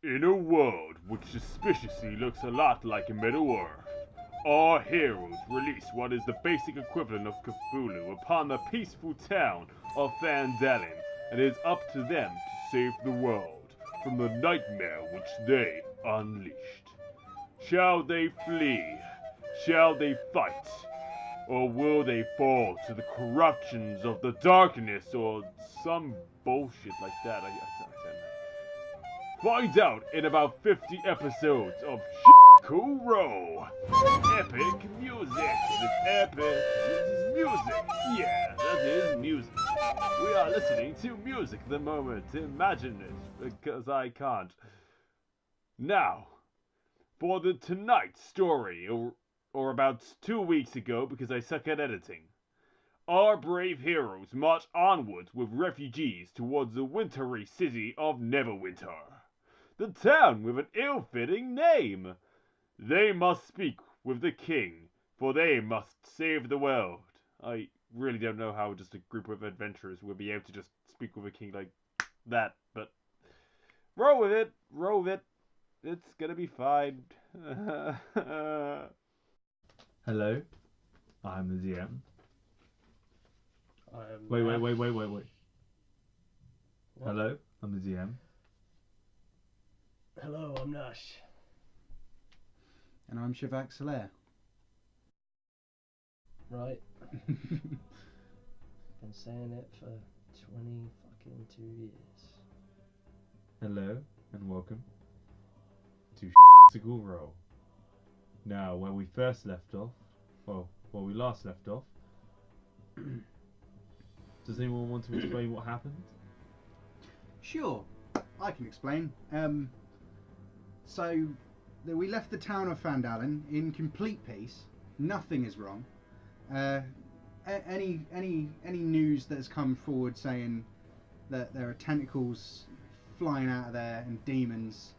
In a world which suspiciously looks a lot like Middle Earth, our heroes release what is the basic equivalent of Cthulhu upon the peaceful town of Phandalin, and it is up to them to save the world from the nightmare which they unleashed. Shall they flee? Shall they fight? Or will they fall to the corruptions of the darkness or some bullshit like that? I don't know. Find out in about 50 episodes of Cool Row. Epic music. It is epic. This is music. Yeah, that is music. We are listening to music at the moment. Imagine it, because I can't. Now, for the tonight story, or about 2 weeks ago, because I suck at editing. Our brave heroes march onwards with refugees towards the wintry city of Neverwinter. The town with an ill-fitting name. They must speak with the king, for they must save the world. I really don't know how just a group of adventurers would be able to just speak with a king like that, but roll with it, roll with it. It's gonna be fine. Hello, I'm the DM. Wait. Wait. What? Hello, I'm the DM. Hello, I'm Nash. And I'm Shavak Solaire. Right. Been saying it for 22 years. Hello, and welcome to Cool Roll. Now, where we first left off, where we last left off, does anyone want to explain what happened? Sure, I can explain. We left the town of Phandalin in complete peace. Nothing is wrong. Any news that has come forward saying that there are tentacles flying out of there and demons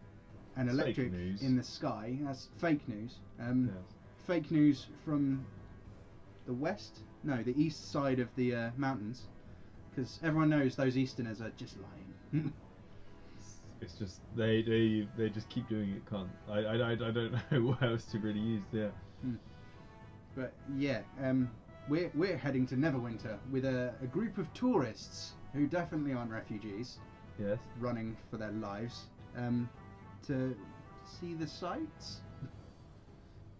and It's electric fake news. in the sky, that's fake news. Yes. Fake news from the west? No, the east side of the mountains. Because everyone knows those Easterners are just lying. It's just they just keep doing it. Can't I don't know what else to really use there. But yeah, we're heading to Neverwinter with a group of tourists who definitely aren't refugees, Yes. running for their lives, to see the sights.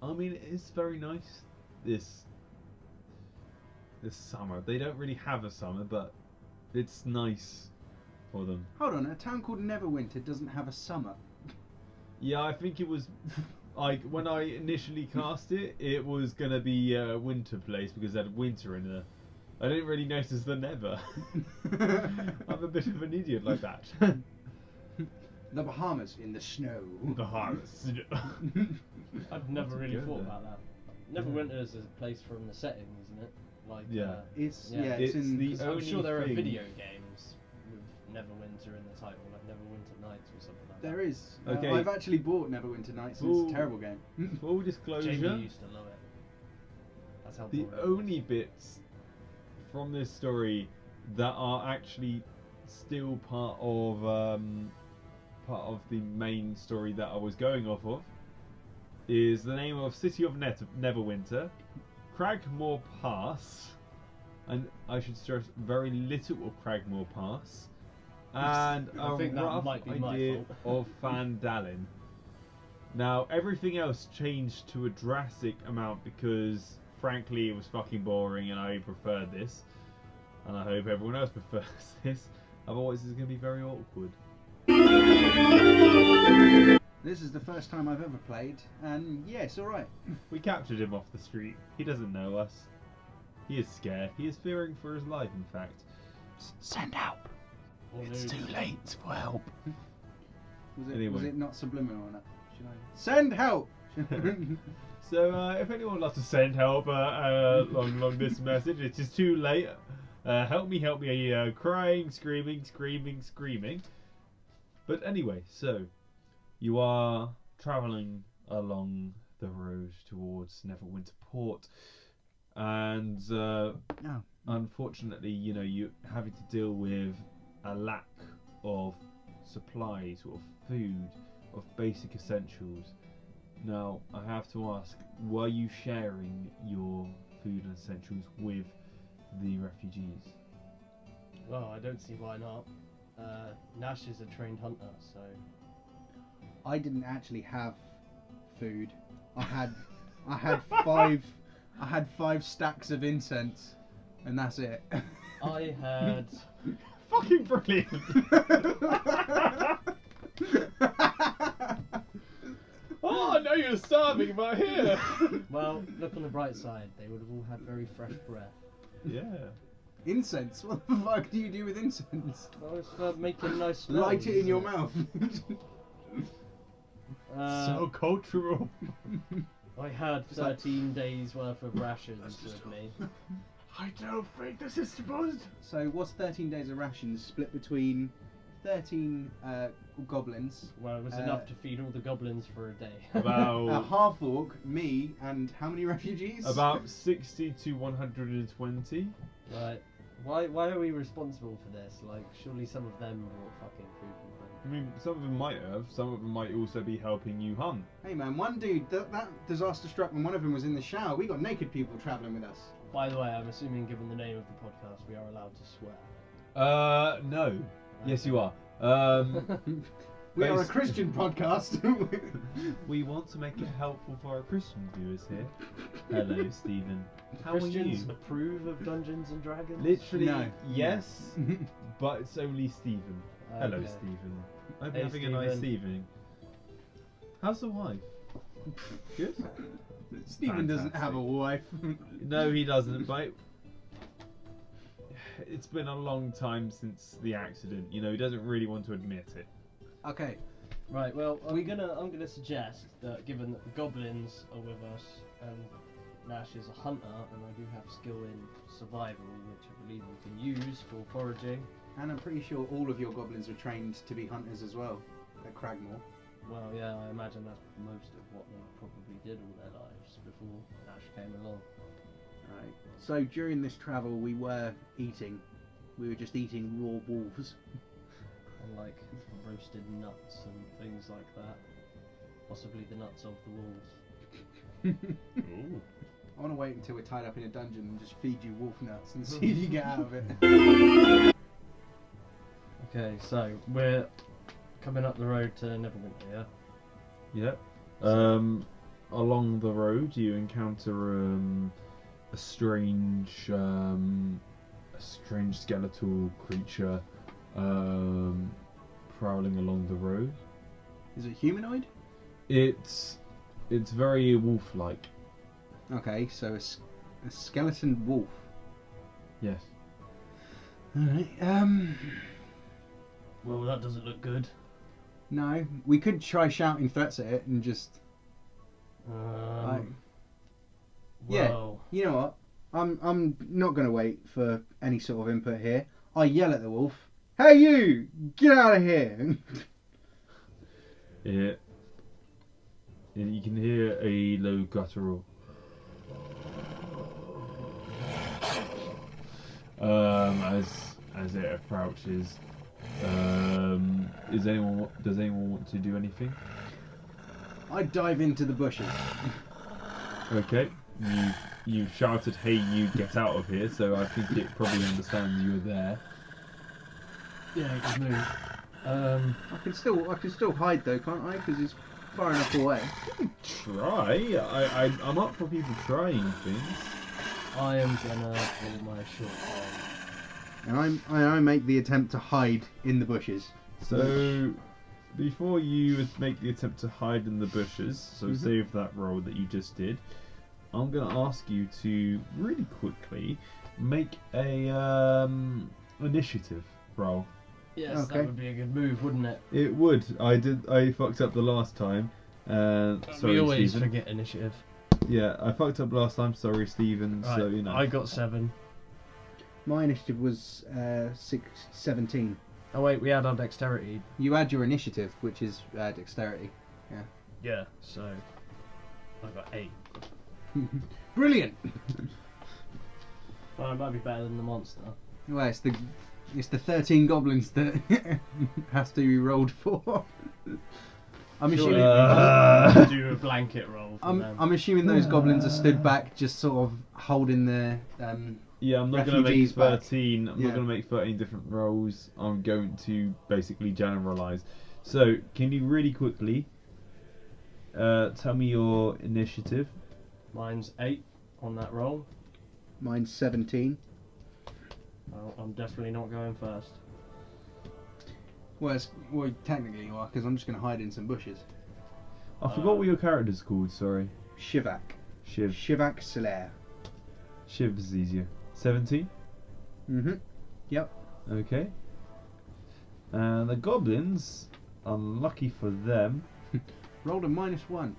I mean, it's very nice this summer. They don't really have a summer, but it's nice for them. Hold on, a town called Neverwinter doesn't have a summer. Yeah, I think it was like when I initially cast it, it was gonna be a winter place because it had winter in there. I didn't really notice the never. I'm a bit of an idiot like that. The Bahamas in the snow. Bahamas. I've never really go thought there. about that. Neverwinter is a place from the setting, isn't it? Like, Yeah. It's Yeah. it's It's in the 'cause I'm only sure there are thing- video games with Neverwinter in the title, like Neverwinter Nights or something like there that. is. Okay. I've actually bought Neverwinter Nights, and it's Full- a terrible game. Full disclosure. Jamie used to love it. That's how The boring it only was. bits from this story that are actually still part of the main story that I was going off of is the name of City of Neverwinter, Cragmore Pass, and I should stress very little of Cragmore Pass, and I a think that rough might be my idea fault. of Phandalin. Now, everything else changed to a drastic amount because, frankly, it was fucking boring and I preferred this. And I hope everyone else prefers this. Otherwise, it's going to be very awkward. This is the first time I've ever played, and yeah, it's alright. We captured him off the street. He doesn't know us. He is scared. He is fearing for his life, in fact. Send help. Or It's news. too late for help. Was Anyway. it not subliminal enough? Should I send help? So, if anyone would like to send help along this message, it is too late. Help me, crying, screaming. But anyway, so you are travelling along the road towards Neverwinter Port, and unfortunately, you're having to deal with a lack of supplies or food of basic essentials. Now, I have to ask, were you sharing your food and essentials with the refugees? Well, I don't see why not. Nash is a trained hunter, so I didn't actually have food. I had five stacks of incense, and that's it. I had. Fucking brilliant! Oh, I know you're starving, but here! Well, look on the bright side. They would have all had very fresh breath. Yeah. Incense? What the fuck do you do with incense? Well, it's for making nice smells. Light it in your isn't mouth. So cultural. I had Just like- 13 days worth of rations with me. I don't think this is supposed. So what's 13 days of rations split between 13 goblins, Well, it was enough to feed all the goblins for a day. a About half orc, me, and how many refugees? about 60 to 120. Right. Why are we responsible for this? Like, surely some of them brought fucking food with them. I mean, some of them might have. Some of them might also be helping you hunt. Hey man, one dude, that disaster struck when one of them was in the shower. We got naked people travelling with us. By the way, I'm assuming given the name of the podcast, we are allowed to swear. No. Yes, you are. We are a Based- Christian podcast. We want to make it helpful for our Christian viewers here. Hello, Stephen. How Christians are you? approve of Dungeons and Dragons? Literally, No. yes, but it's only Stephen. Hello, Okay. Stephen. Hope Hey, you're having a nice Stephen. evening. How's the wife? Good? Stephen doesn't have a wife. No, he doesn't, but it's been a long time since the accident. You know, he doesn't really want to admit it. Okay. Right. Well, I'm gonna suggest that given that the goblins are with us and Nash is a hunter and I do have skill in survival, which I believe we can use for foraging. And I'm pretty sure all of your goblins were trained to be hunters as well at Cragmore. Well, yeah, I imagine that's most of what they probably did all their lives before Nash came along. Right. So during this travel, we were eating. We were just eating raw wolves. And like roasted nuts and things like that. Possibly the nuts of the wolves. Ooh. I want to wait until we're tied up in a dungeon and just feed you wolf nuts and see if you get out of it. Okay, so we're coming up the road to Neverwinter, yeah? Yep. Along the road, you encounter a strange skeletal creature prowling along the road. Is it humanoid? It's very wolf-like. Okay, so a skeleton wolf. Yes. Alright, Well, that doesn't look good. no, we could try shouting threats at it and just, like, yeah. Well, you know what? I'm not gonna wait for any sort of input here. I yell at the wolf. Hey you! Get out of here! Yeah. And you can hear a low guttural. As it approaches. Does anyone want to do anything? I dive into the bushes. Okay. You've shouted, "Hey, you get out of here!" So I think it probably understands you were there. yeah, good move. I can still hide though, can't I? Because it's far enough away. Try. I'm up for people trying things. I am gonna pull my short bow. And I make the attempt to hide in the bushes. So, before you make the attempt to hide in the bushes, so Mhm. save that roll that you just did, I'm going to ask you to really quickly make a initiative roll. Yes, Okay. that would be a good move, wouldn't it? It would. I fucked up the last time. Sorry, we always Stephen. forget initiative. Yeah, I fucked up last time. Sorry, Stephen. Right, So you know. I got 7. My initiative was 17. Oh wait, we had our dexterity. You add your initiative, which is dexterity. Yeah, so I got 8. Brilliant. Well, it might be better than the monster. Well, it's the 13 goblins that has to be rolled for. I'm Surely assuming. we do a blanket roll for them. I'm assuming those goblins are stood back, just sort of holding their. Yeah, I'm not going to make Refugees back. 13. I'm Yeah. not going to make 13 different rolls. I'm going to basically generalize. So, can you really quickly tell me your initiative? Mine's 8 on that roll. Mine's 17. Well, I'm definitely not going first. Well, technically you are, because I'm just going to hide in some bushes. I forgot what your character's called, sorry. Shivak. Shiv. Shivak Solaire. Shiv is easier. 17? Mm-hmm. Yep. Okay. And the goblins, unlucky for them, Rolled a -1.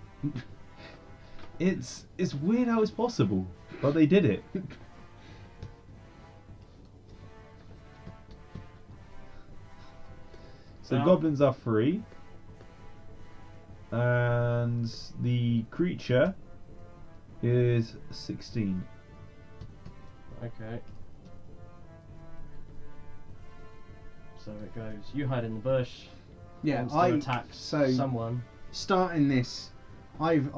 it's weird how it's possible, but they did it. So the goblins are free, and the creature is 16. Okay. So it goes. You hide in the bush. Yeah, wants to I attack so someone. starting this, I've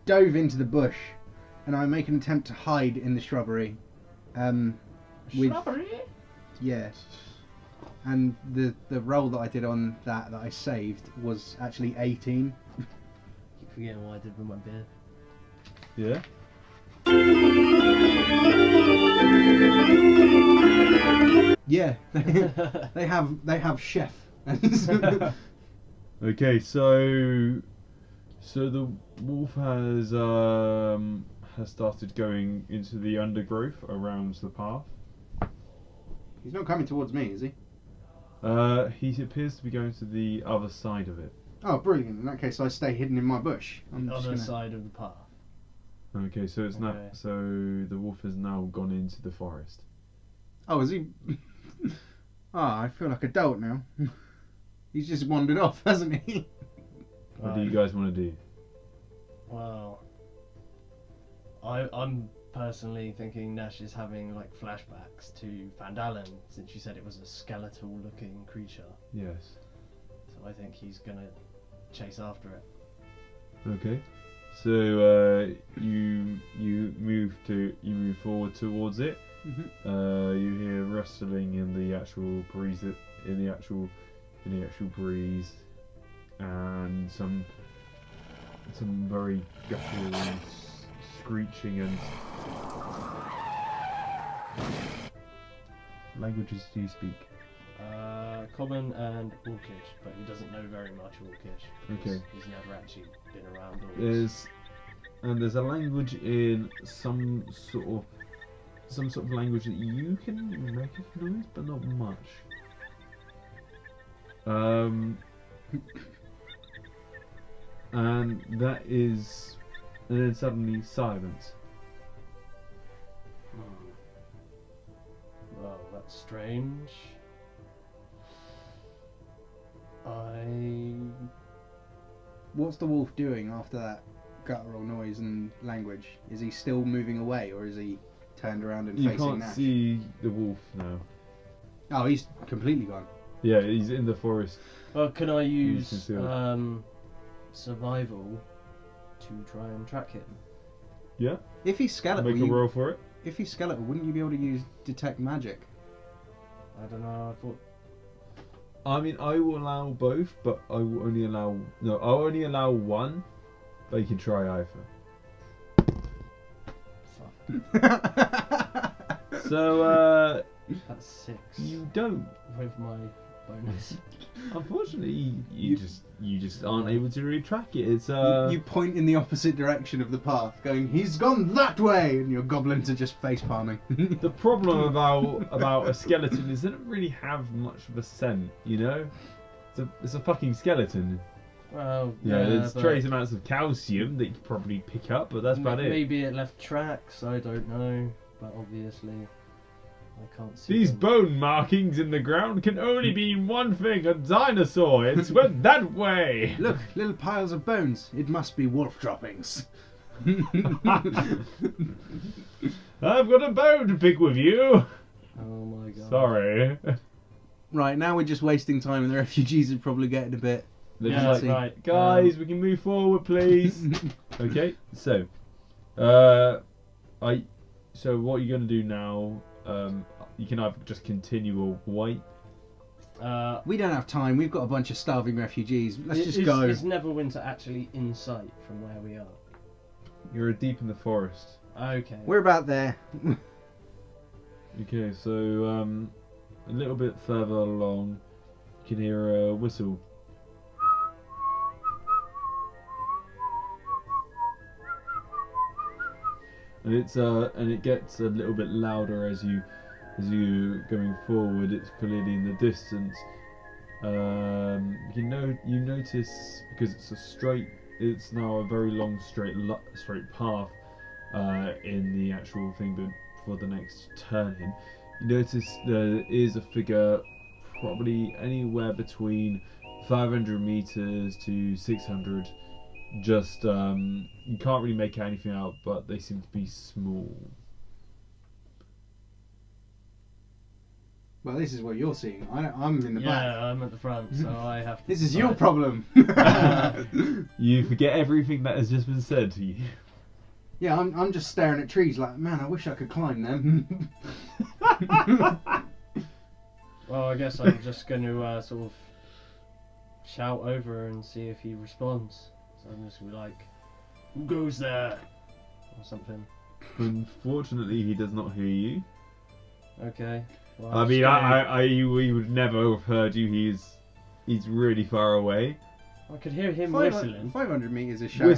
dove into the bush, and I make an attempt to hide in the shrubbery. With yeah, and the roll that I did on that I saved was actually 18. Keep forgetting what I did with my beard. Yeah. Yeah, they have chef. Okay, so the wolf has started going into the undergrowth around the path. He's not coming towards me, is he? He appears to be going to the other side of it. Oh, brilliant! In that case, I stay hidden in my bush. I'm The just other gonna... side of the path. Okay, so it's not. Okay. So the wolf has now gone into the forest. Oh, is he? I feel like a dolt now. He's just wandered off, hasn't he? What do you guys want to do? Well, I'm personally thinking Nash is having like flashbacks to Phandalin, since you said it was a skeletal-looking creature. Yes. So I think he's gonna chase after it. Okay. So you move forward towards it. Mm-hmm. You hear rustling in the actual breeze, in the actual breeze, and some very guttural screeching and languages do you speak? Common and Orcish, but he doesn't know very much Orcish because Okay. he's never actually been around orcs. There's a language in some sort of language that you can recognize, but not much. And that is, and then suddenly silence. Well, that's strange. What's the wolf doing after that guttural noise and language? Is he still moving away, or is he turned around and You facing can't Nash? see the wolf now. Oh, he's completely gone. Yeah, he's in the forest. Well, can I use concealed. survival to try and track him? Yeah. If he's skeletal, Make a roll for it. if he's skeletal, wouldn't you be able to use detect magic? I don't know. I thought. I mean, I will allow both, but I will only allow I'll only allow one. But you can try either. Fuck. So That's 6 you don't. with my bonus. Unfortunately, you just aren't able to really track it. It's You point in the opposite direction of the path, going, "He's gone that way," and your goblins are just face palming. the problem about a skeleton is they don't really have much of a scent. You know, it's a fucking skeleton. Well, Yeah, there's but trace amounts of calcium that you could probably pick up, but that's about it. Maybe it left tracks. I don't know, but obviously I can't see. These them. bone markings in the ground can only mean one thing: a dinosaur. It's went that way. Look, little piles of bones. It must be wolf droppings. I've got a bone to pick with you. Oh my god. Sorry. Right, now we're just wasting time, and the refugees are probably getting a bit Let's Yeah, right. Guys, we can move forward, please. Okay, so, so what are you gonna do now? You can either just continue or wait. We don't have time. We've got a bunch of starving refugees. Let's just go. Is Neverwinter actually in sight from where we are? You're deep in the forest. Okay. We're about there. Okay, so a little bit further along, you can hear a whistle. And it gets a little bit louder as you going forward. It's clearly in the distance. You notice, because it's now a very long straight path in the actual thing, but for the next turning, you notice there is a figure probably anywhere between 500 meters to 600. Just you can't really make anything out, but they seem to be small. Well, this is what you're seeing. I'm in the back. Yeah, I'm at the front, so I have to. This is your problem. You forget everything that has just been said to you. Yeah, I'm just staring at trees like, man, I wish I could climb them. Well, I guess I'm just going to sort of shout over and see if he responds. So I'm just going to be like, "Who goes there?" or something. Unfortunately, he does not hear you. Okay. Well, I mean, we would never have heard you. He's really far away. I could hear him whistling. 500 meters is shouting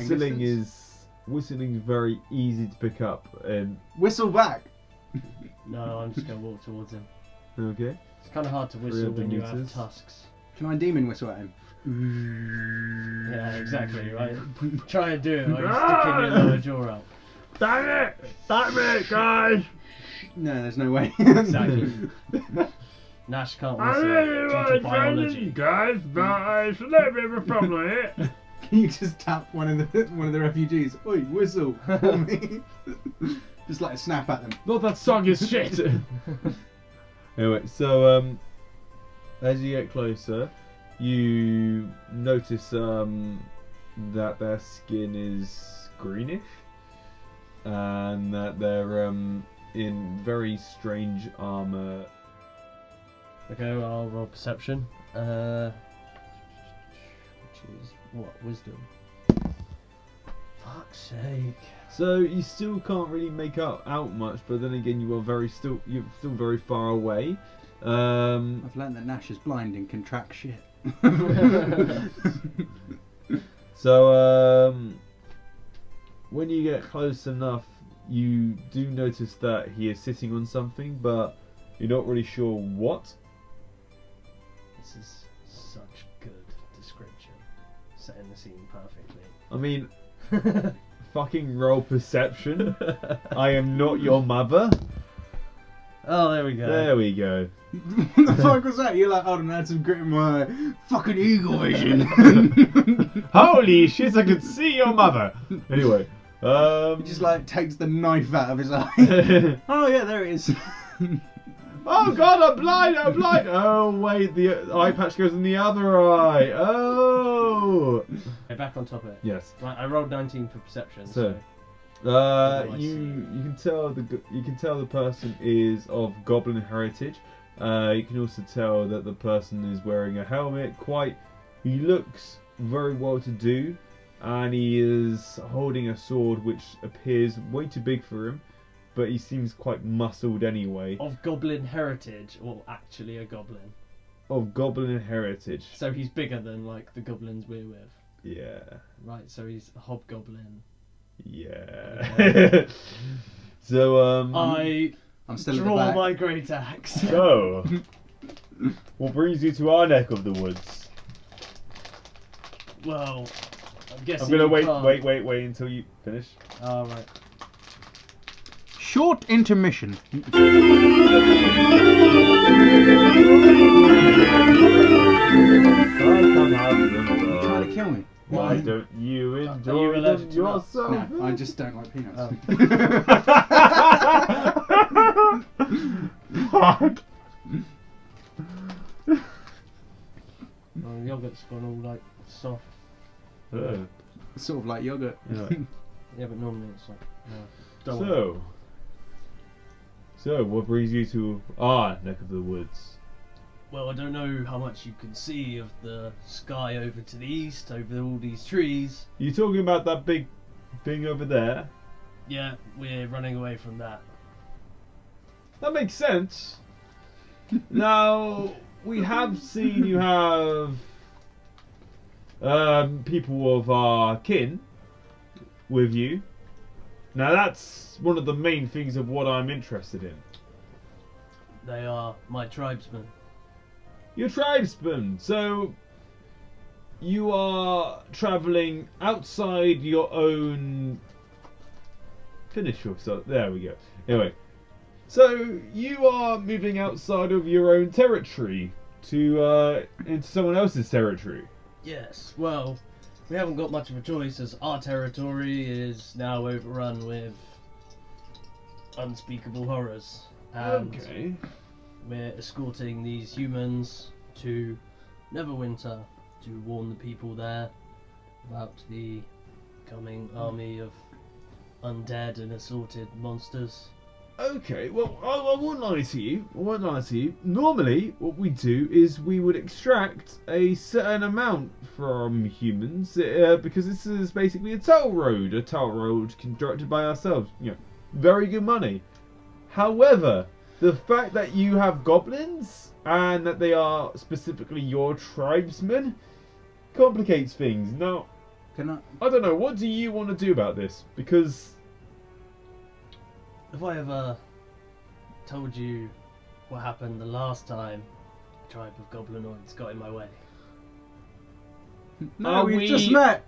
Whistling is very easy to pick up. Whistle back. No, I'm just going to walk towards him. Okay. It's kind of hard to whistle when you have tusks. Can I demon whistle at him? Yeah, exactly, right? Try and do it while you're sticking your lower jaw out. Damn it, guys! No, there's no way. Exactly. Nash can't whistle due to biology. guys, but it's a little bit of a problem here. Can you just tap one of the refugees? Oi, whistle for me. Just like snap at them. Not that song is shit. Anyway, so as you get closer, you notice that their skin is greenish, and that they're in very strange armor. Okay, well, I'll roll perception. Which is what? Wisdom. Fuck's sake. So you still can't really make out much, but then again, you're still very far away. I've learned that Nash is blind and can track shit. So when you get close enough, you do notice that he is sitting on something, but you're not really sure what. This is such good description. Setting the scene perfectly. I mean, fucking roll perception. I am not your mother. Oh, there we go. There we go. What the fuck was that? You're like, oh, I had some grit in my fucking eagle vision. Holy shit! I could see your mother. Anyway, He just like takes the knife out of his eye. Oh yeah, there it is. Oh god, I'm blind! Oh wait, the eye patch goes in the other eye. Oh. Okay, back on topic. Yes. Right, I rolled 19 for perception. So, What do I you can tell the person is of goblin heritage. You can also tell that the person is wearing a helmet. He looks very well to do, and he is holding a sword which appears way too big for him, but he seems quite muscled anyway. Of goblin heritage, or actually a goblin? Of goblin heritage. So he's bigger than like the goblins we're with. Yeah. Right, so he's a hobgoblin. Yeah. Okay. So I'm still at the draw back. my great axe. So, what brings you to our neck of the woods? Well, I'm guessing. I'm gonna you can't. wait until you finish. Oh, right. Short intermission. Trying to kill me. Why don't you you enjoy allergic them to nuts? yourself? No, I just don't like peanuts. Fuck. Oh, yogurt's gone all like soft. Sort of like yogurt. Yeah. Yeah, but normally it's like. No. Don't want So what brings you to our neck of the woods? Well, I don't know how much you can see of the sky over to the east, over all these trees. You talking about that big thing over there? Yeah, we're running away from that. That makes sense. Now, we have seen you have people of our kin with you. Now, that's one of the main things of what I'm interested in. They are my tribesmen. You're tribesmen, so you are travelling outside your own. Finish your so there we go. Anyway, so you are moving outside of your own territory to into someone else's territory. Yes, well, we haven't got much of a choice as our territory is now overrun with unspeakable horrors. And Okay. we're escorting these humans to Neverwinter to warn the people there about the coming army of undead and assorted monsters. Okay, well, I won't lie to you. I won't lie to you. Normally, what we do is we would extract a certain amount from humans because this is basically a toll road. A toll road conducted by ourselves. You know, very good money. However, the fact that you have goblins and that they are specifically your tribesmen complicates things. Now, I don't know. What do you want to do about this? Because Have I ever told you what happened the last time a tribe of goblinoids got in my way? No, we we've just met.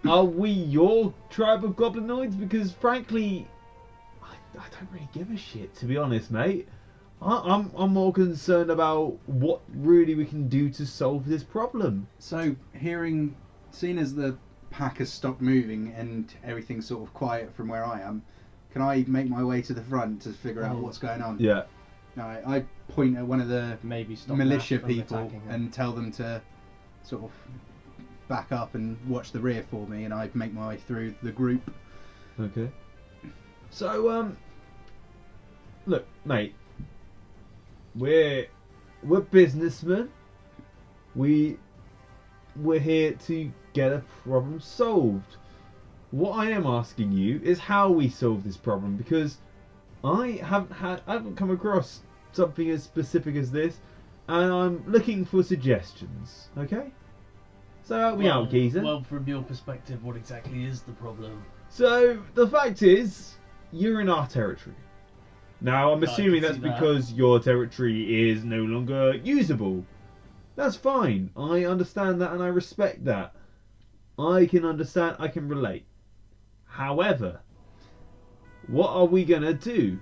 are we your tribe of goblinoids? Because frankly, I don't really give a shit, to be honest, mate. I'm more concerned about what really we can do to solve this problem. So, seeing as the pack has stopped moving and everything's sort of quiet from where I am, can I make my way to the front to figure out what's going on? Yeah. I point at one of the Maybe stop militia Nash from people attacking him. and tell them to sort of back up and watch the rear for me, and I make my way through the group. Okay. So, look, mate. We're businessmen. We're here to get a problem solved. What I am asking you is how we solve this problem, because I haven't come across something as specific as this, and I'm looking for suggestions. Okay? So help me out, geezer. Well, from your perspective, what exactly is the problem? So the fact is, you're in our territory. Now I'm I assuming can that's see that. because your territory is no longer usable. That's fine. I understand that and I respect that. I can understand, I can relate. However, what are we gonna do?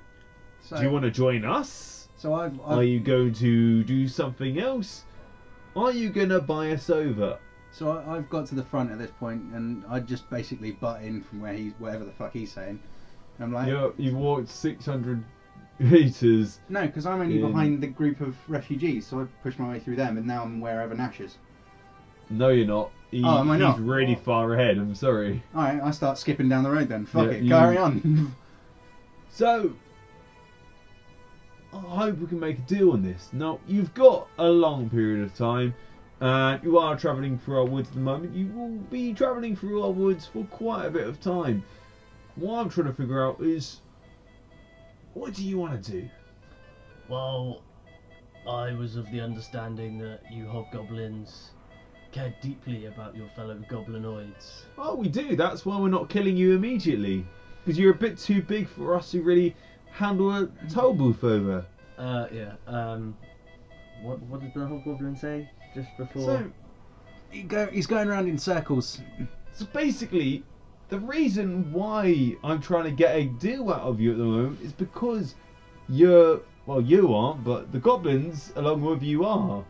So, Do you want to join us? So I've Are you going to do something else? Are you gonna buy us over? So I've got to the front at this point, and I just basically butt in from whatever the fuck he's saying. And I'm like, You've walked 600 meters. no, because I'm only in- behind the group of refugees, so I push my way through them, and now I'm wherever Nash is. No, you're not. Oh, am I not? He's really far ahead. I'm sorry. Alright, I start skipping down the road then. Fuck Yeah, it, you- carry on. So, I hope we can make a deal on this. Now, you've got a long period of time, and you are travelling through our woods at the moment. You will be travelling through our woods for quite a bit of time. What I'm trying to figure out is, what do you want to do? Well, I was of the understanding that you hobgoblins cared deeply about your fellow goblinoids. Oh, we do. That's why we're not killing you immediately. Because you're a bit too big for us to really handle a toll booth over. Yeah. What did the hobgoblin say just before? So, he's going around in circles. So basically, the reason why I'm trying to get a deal out of you at the moment is because you aren't, but the goblins along with you are.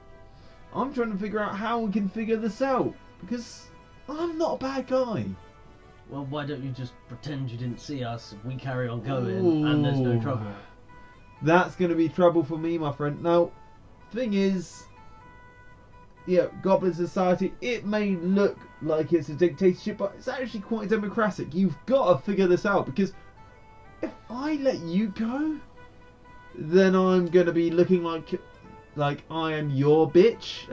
I'm trying to figure out how we can figure this out, because I'm not a bad guy. Well, why don't you just pretend you didn't see us and we carry on going and there's no Ooh. trouble? That's going to be trouble for me, my friend. Now, thing is, Goblin Society, it may look like it's a dictatorship, but it's actually quite democratic. You've got to figure this out, because if I let you go, then I'm going to be looking like I am your bitch.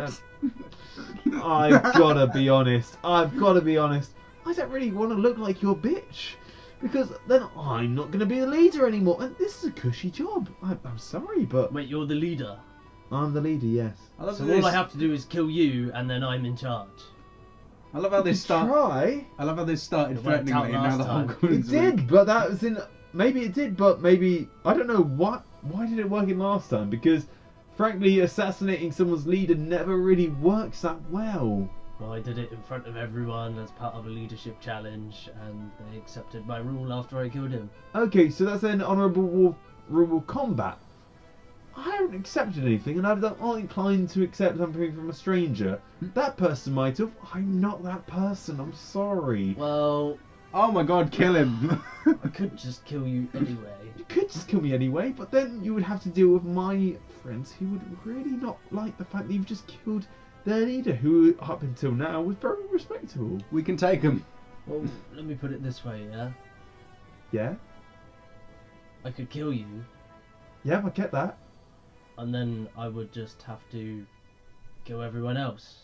I've got to be honest. I don't really want to look like your bitch, because then I'm not going to be the leader anymore, and this is a cushy job. I'm sorry, but... Wait, you're the leader? I'm the leader, yes. So all I have to do is kill you, and then I'm in charge. I love how this started. Try. I love how this started It worked threateningly, out and now the last whole time. Queen's It did, but that was in... Maybe it did, but maybe... I don't know what... Why did it work in last time? Because, frankly, assassinating someone's leader never really works that well. Well, I did it in front of everyone as part of a leadership challenge, and they accepted my rule after I killed him. Okay, so that's an honourable combat. I haven't accepted anything, and I'm not inclined to accept something from a stranger. That person might have. I'm not that person. I'm sorry. Well, Oh my god, kill him! I could just kill you anyway. You could just kill me anyway, but then you would have to deal with my friends who would really not like the fact that you've just killed their leader, who up until now was very respectable. We can take him. Well, let me put it this way, yeah? Yeah? I could kill you, Yeah, I get that. and then I would just have to kill everyone else.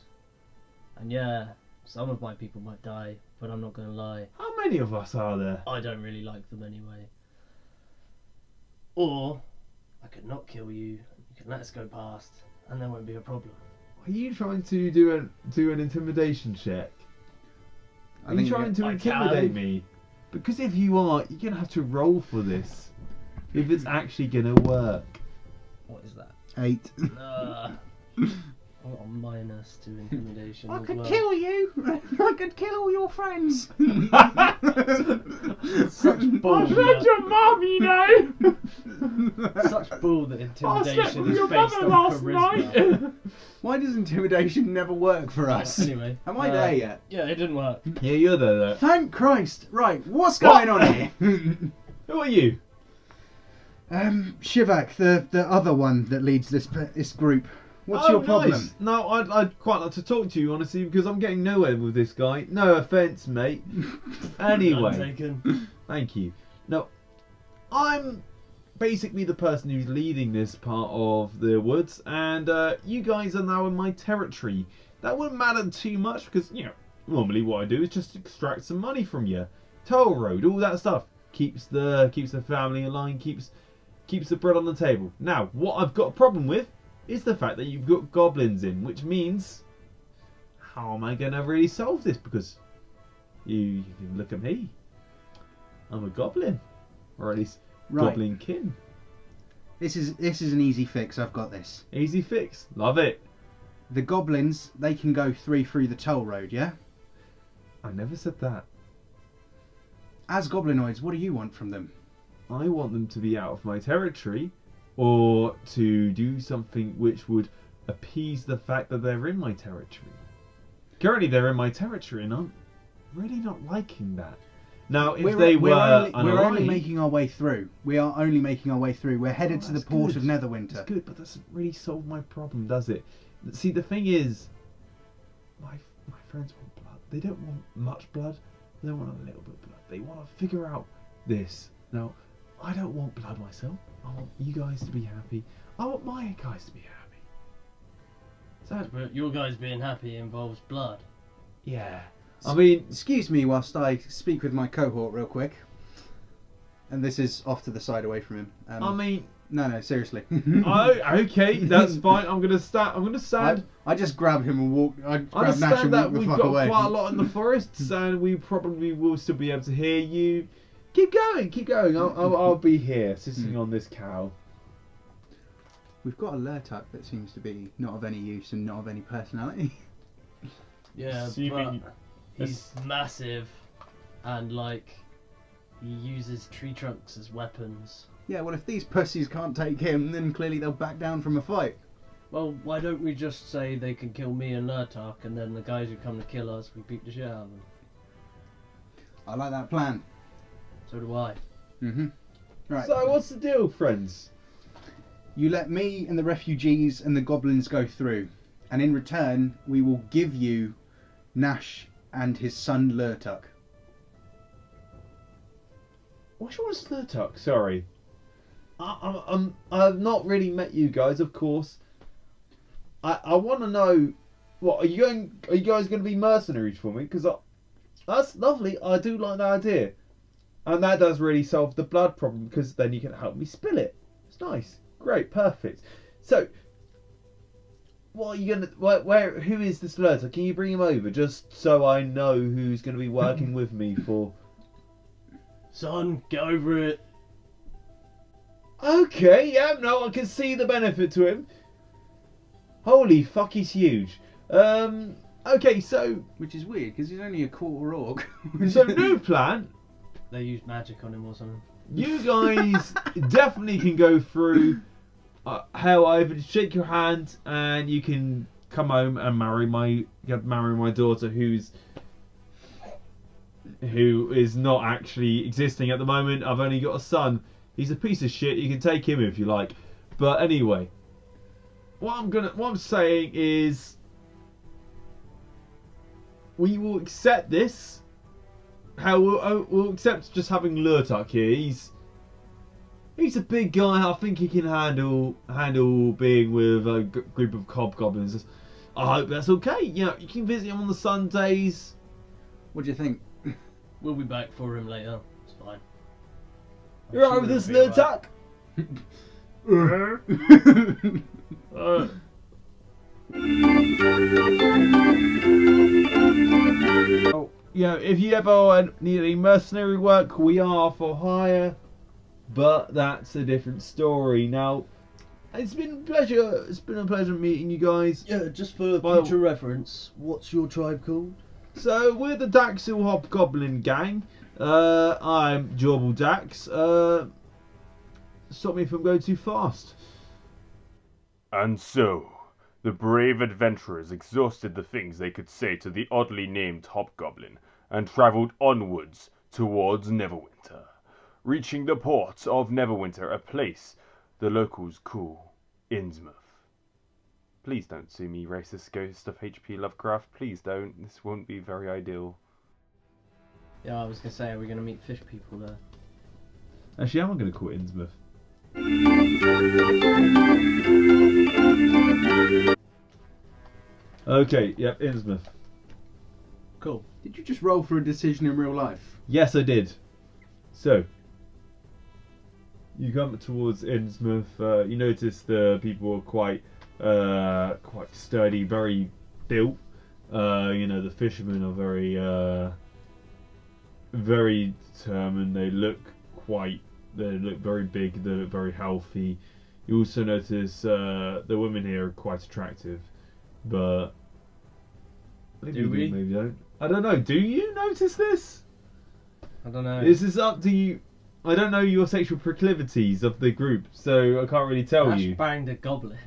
And yeah, some of my people might die, but I'm not gonna lie, How many of us are there? I don't really like them anyway. Or, I could not kill you, you can let us go past, and there won't be a problem. Are you trying to do an intimidation check? I Are you think trying to I intimidate can. me? Because if you are, you're gonna have to roll for this. If it's actually gonna work. What is that? 8. I got a minus to intimidation I as could well. kill you! I could kill all your friends! Such bull. I said your mum, you know! Such bull that I intimidation slept with is your based mother on last charisma. night! Why does intimidation never work for us? Anyway. Am I there yet? Yeah, it didn't work. Yeah, you're there though. Thank Christ! Right, what's going on here? Who are you? Shivak, the other one that leads this group. What's Oh, your problem? nice. No, I'd quite like to talk to you, honestly, because I'm getting nowhere with this guy. No offence, mate. None Anyway, taken. thank you. No, I'm basically the person who's leading this part of the woods, and you guys are now in my territory. That wouldn't matter too much, because, you know, normally what I do is just extract some money from you. Toll road, all that stuff. Keeps the family aligned, keeps the bread on the table. Now, what I've got a problem with is the fact that you've got goblins in, which means, how am I going to really solve this? Because you can look at me. I'm a goblin, or at least Right. goblin kin. This is an easy fix. I've got this. Easy fix. Love it. The goblins, they can go through the toll road, yeah? I never said that. As goblinoids, what do you want from them? I want them to be out of my territory, or to do something which would appease the fact that they're in my territory. Currently they're in my territory and I'm really not liking that. Now, if they were we're only making our way through. We are only making our way through. We're headed to the that's port good. of Netherwinter. That's good, but that doesn't really solve my problem, does it? See, the thing is, my friends want blood. They don't want much blood. They don't want a little bit of blood. They want to figure out this. Now, I don't want blood myself. I want you guys to be happy. I want my guys to be happy. So, But your guys being happy involves blood. yeah. I mean, Excuse me whilst I speak with my cohort real quick. And this is off to the side away from him. No, seriously. oh, okay, that's fine. I'm gonna stand. I just grabbed him and walked. I I grabbed Nash understand and that walked the we've fuck got away. quite a lot in the forests, and we probably will still be able to hear you. Keep going. I'll be here, sitting on this cow. We've got a Lurtuk that seems to be not of any use and not of any personality. Yeah, Assuming- but he's massive, and like he uses tree trunks as weapons. Yeah, well, if these pussies can't take him, then clearly they'll back down from a fight. Well, why don't we just say they can kill me and Lurtak, and then the guys who come to kill us, we beat the shit out of them. I like that plan. So do I. Right. So what's the deal, friends? You let me and the refugees and the goblins go through, and in return we will give you Nash and his son Lurtuk. Which one's Slurtuck? Sorry. I've not really met you guys, of course. I want to know, what are you guys going to be mercenaries for me? Because that's lovely. I do like that idea, and that does really solve the blood problem because then you can help me spill it. It's nice, great, perfect. So, what are you gonna? Where? Who is this Slurtuck? Can you bring him over just so I know who's going to be working with me for? Son, get over it. Okay, yeah, no, I can see the benefit to him. Holy fuck, he's huge. Okay, so... Which is weird, because he's only a quarter orc. So, new plan. They used magic on him or something. You guys definitely can go through hell over, shake your hand, and you can come home and marry my daughter, who is not actually existing at the moment. I've only got a son. He's a piece of shit. You can take him if you like. But anyway, what I'm saying is, we will accept this. How we'll accept just having Lurtuck here. He's a big guy. I think he can handle being with a group of hobgoblins. I hope that's okay. You know, you can visit him on the Sundays. What do you think? We'll be back for him later. It's fine. You're alright with this, Lurtuck? Oh, yeah, if you ever need any mercenary work, we are for hire, but that's a different story. Now, it's been a pleasure. It's been a pleasure meeting you guys. Yeah, just for future reference, what's your tribe called? So we're the Daxil Hobgoblin Gang. I'm Jawball Dax. Stop me if I'm going too fast. And so, the brave adventurers exhausted the things they could say to the oddly named hobgoblin, and travelled onwards towards Neverwinter, reaching the port of Neverwinter, a place the locals call Innsmouth. Please don't sue me, racist ghost of H.P. Lovecraft. Please don't. This won't be very ideal. Yeah, I was gonna say, are we gonna meet fish people there? Actually, I'm going to call it Innsmouth. Okay, yep, Innsmouth. Cool. Did you just roll for a decision in real life? Yes, I did. So, you come towards Innsmouth. You notice the people are quite sturdy, very built. You know, the fishermen are very determined. They look very big. They look very healthy. You also notice the women here are quite attractive, but maybe Do we? Maybe don't. I don't know. Do you notice this? I don't know. This is up to you. I don't know your sexual proclivities of the group, so I can't really tell Ash you. banged a goblin.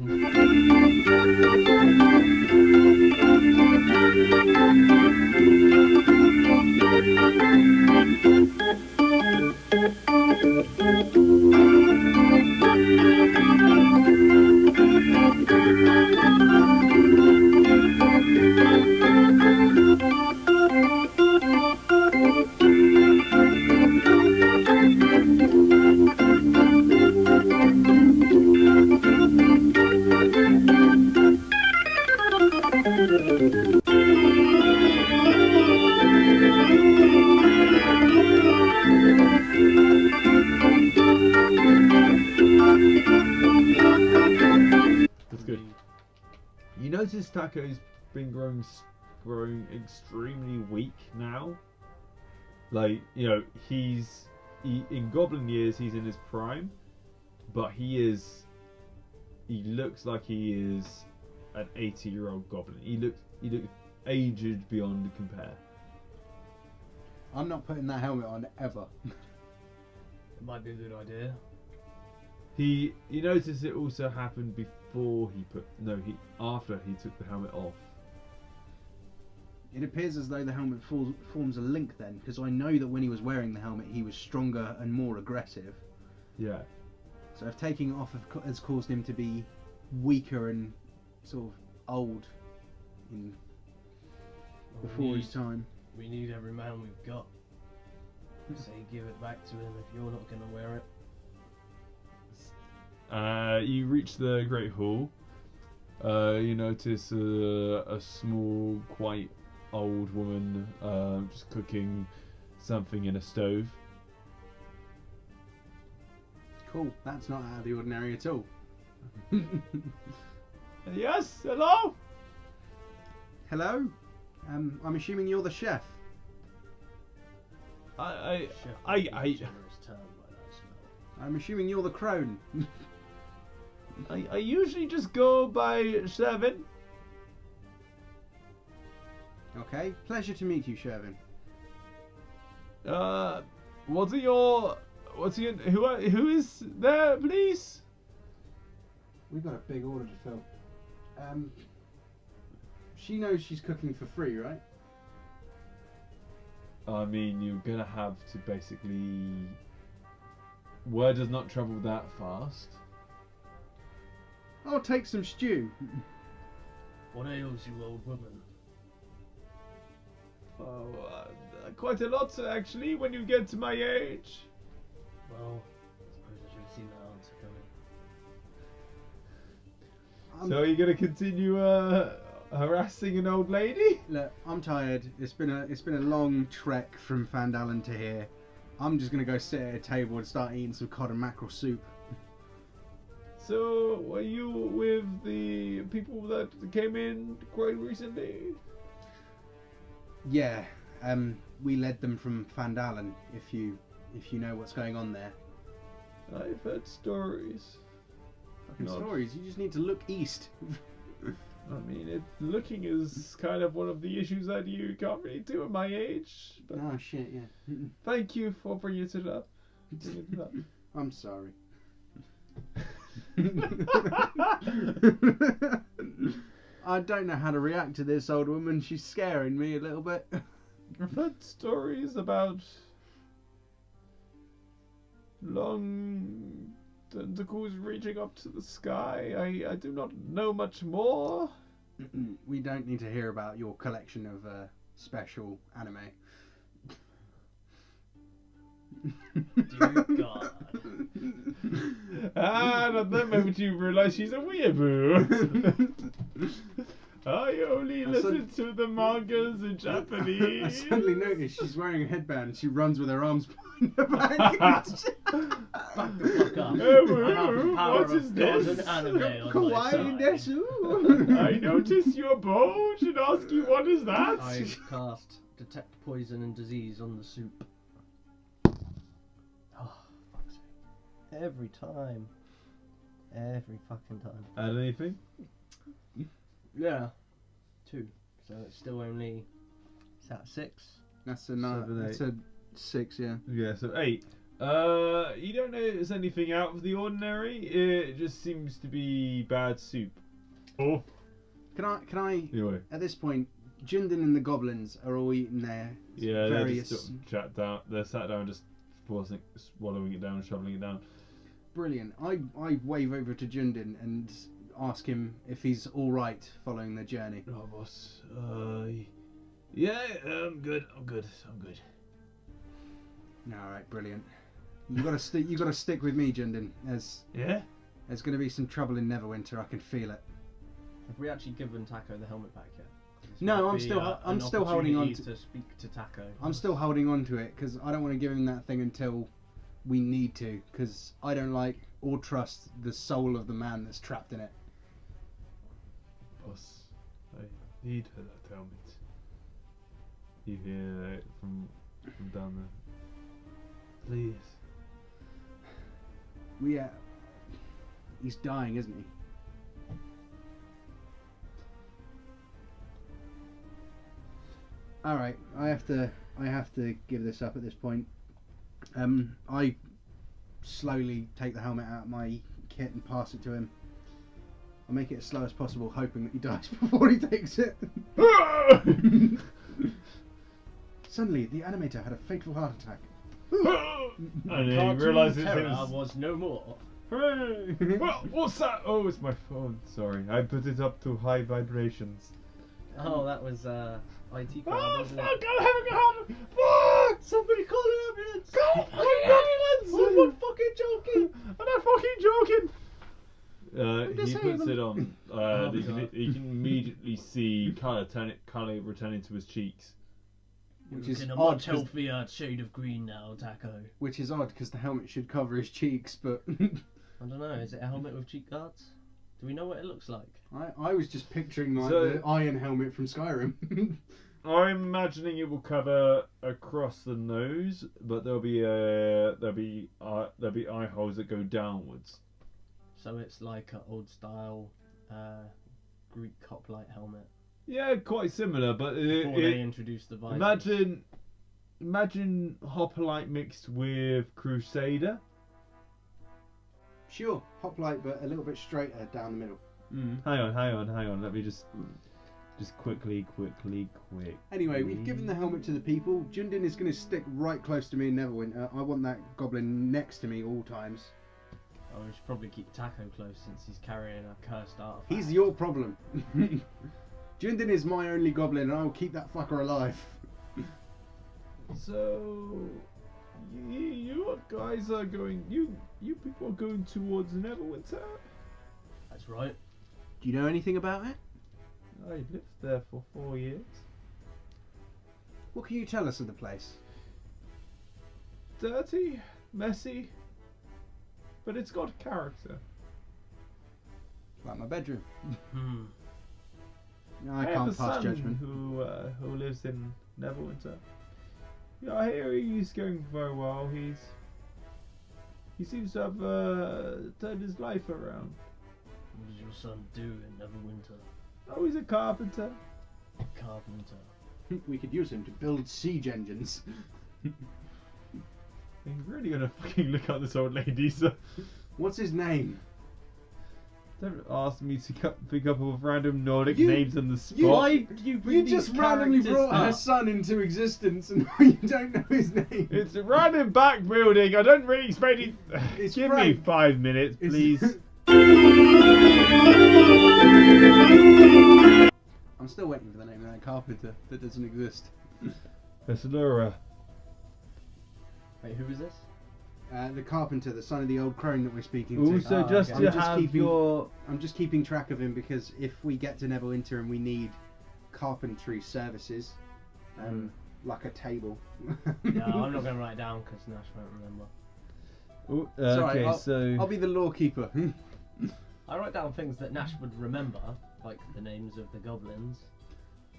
That's good. You notice Taco's been growing extremely weak now. Like, you know, in goblin years he's in his prime, but he looks like he is an 80-year-old goblin. He looks aged beyond compare. I'm not putting that helmet on ever. It might be a good idea. You notice it also happened after he took the helmet off. It appears as though the helmet forms a link then, because I know that when he was wearing the helmet he was stronger and more aggressive. Yeah. So if taking it off has caused him to be weaker and sort of old before his time. We need every man we've got. Say give it back to him if you're not going to wear it. You reach the Great Hall. You notice a small, quite old woman just cooking something in a stove. Cool. That's not out of the ordinary at all. Yes, hello? Hello? I'm assuming you're the chef. I Generous term by that smell. I'm assuming you're the crone. I usually just go by Shervin. Okay. Pleasure to meet you, Shervin. Who is there, please? We've got a big order to fill. She knows she's cooking for free, right? I mean, you're gonna have to basically. Word does not travel that fast. I'll take some stew. What ails you, old woman? Oh, quite a lot actually. When you get to my age. Well, I suppose I should have seen that answer coming. So are you gonna continue harassing an old lady? Look, I'm tired. It's been a long trek from Phandalin to here. I'm just gonna go sit at a table and start eating some cod and mackerel soup. So were you with the people that came in quite recently? Yeah, we led them from Phandalin. If you know what's going on there. I've heard stories. Fucking Not- stories. You just need to look east. I mean, looking is kind of one of the issues that you can't really do at my age. But Oh shit, yeah. thank you for bringing it up. Bringing it up. I'm sorry. I don't know how to react to this old woman. She's scaring me a little bit. I've heard stories about long tentacles reaching up to the sky. I do not know much more. We don't need to hear about your collection of special anime. Dear God. And at that moment you realise she's a weeaboo. I only listen to the mangas in Japanese. I suddenly noticed she's wearing a headband and she runs with her arms behind her back. Back the fuck up. I have the power What of is God this? and anime on my Kawaii side. desu. I notice you're bold and ask you what is that? I cast detect poison and disease on the soup. Oh, fuck's sake. Every time. Every fucking time. Add anything? Yeah. 2. So it's still only. Is that 6? That's a 9. 7, That's a 6, yeah. Yeah, so 8. You don't notice anything out of the ordinary. It just seems to be bad soup. Oh. Can I? Anyway. At this point, Jundin and the goblins are all eating their Yeah, various. they're just chat down. They're sat down, just swallowing it down, shoveling it down. Brilliant. I wave over to Jundin and ask him if he's all right following the journey. Oh, boss. Yeah, I'm good. I'm good. All right, brilliant. You gotta stick with me, Jundin. Yeah. There's gonna be some trouble in Neverwinter. I can feel it. Have we actually given Taco the helmet back yet? This No, might I'm be, still an I'm still holding on opportunity to. to speak to Taco. I'm still holding on to it because I don't want to give him that thing until we need to. Because I don't like or trust the soul of the man that's trapped in it. Boss, I need that helmet. You hear it from down there. Please. He's dying, isn't he? All right, I have to give this up at this point. I slowly take the helmet out of my kit and pass it to him. I make it as slow as possible, hoping that he dies before he takes it. Suddenly, the animator had a fatal heart attack. And he Cartoon realizes terror it was. was no more. Hooray! What's that? Oh, it's my phone. Sorry, I put it up to high vibrations. Oh, that was IT crowd, Oh wasn't fuck! it? I'm having a heart. Fuck! Somebody call an ambulance! Call an ambulance! I'm not fucking joking! I'm not fucking joking. just He saying, puts it on. Oh, You God. can immediately see colour returning to his cheeks. Which He's is in a odd. much healthier shade of green now, Taco. Which is odd because the helmet should cover his cheeks, but I don't know, is it a helmet with cheek guards? Do we know what it looks like? I was just picturing like So- the iron helmet from Skyrim. I'm imagining it will cover across the nose, but there'll be eye holes that go downwards. So it's like an old style Greek hoplite helmet. Yeah, quite similar, but Before they introduced the visors. imagine Hoplite mixed with Crusader. Sure, hoplite, but a little bit straighter down the middle. Hang on. Let me just quickly. Anyway, we've given the helmet to the people. Jundin is going to stick right close to me in Neverwinter. I want that goblin next to me all times. Oh, we should probably keep Taco close since he's carrying a cursed artifact. He's your problem. Jundin is my only goblin, and I will keep that fucker alive. So, you guys are going. You people are going towards Neverwinter. That's right. Do you know anything about it? I lived there for 4 years. What can you tell us of the place? Dirty, messy, but it's got character. Like my bedroom. Hmm. I have can't a pass son judgment. who lives in Neverwinter. Yeah, I hear he's going very well. He seems to have turned his life around. What does your son do in Neverwinter? Oh, he's a carpenter. Carpenter. We could use him to build siege engines. I'm really gonna fucking look at this old lady. So What's his name? don't ask me to pick up all random Nordic You- names on the spot. Why do you bring You these just randomly characters brought her up? son into existence and you don't know his name. It's a random back building. I don't really expect it. It's Give Frank. me 5 minutes, It's- please. I'm still waiting for the name of that carpenter that doesn't exist. That's Laura. Wait, who is this? The carpenter, the son of the old crone that we're speaking to. Also, Ah, just okay. to I'm just have keeping- your. I'm just keeping track of him because if we get to Neverwinter and we need carpentry services, like a table. Yeah, I'm not going to write it down because Nash won't remember. Ooh, Sorry, okay, so. I'll be the lawkeeper. I write down things that Nash would remember, like the names of the goblins.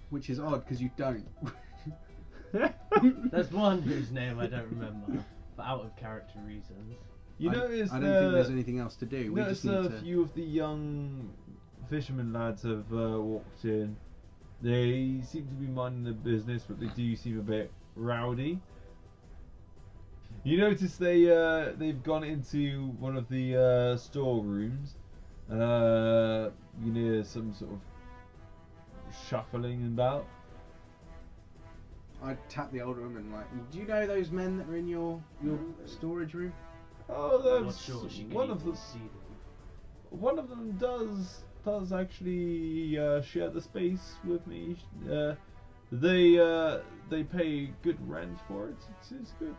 Which is odd because you don't. There's one whose name I don't remember, for out of character reasons. You notice I don't think there's anything else to do. We notice just need a to. few of the young fishermen lads have walked in. They seem to be minding their business, but they do seem a bit rowdy. You notice they've gone into one of the storerooms. You hear some sort of shuffling about. I tap the old woman like, do you know those men that are in your storage room? Oh, I'm not that's sure she can one of even them. see them. One of them does actually share the space with me. They pay good rent for it. It's good.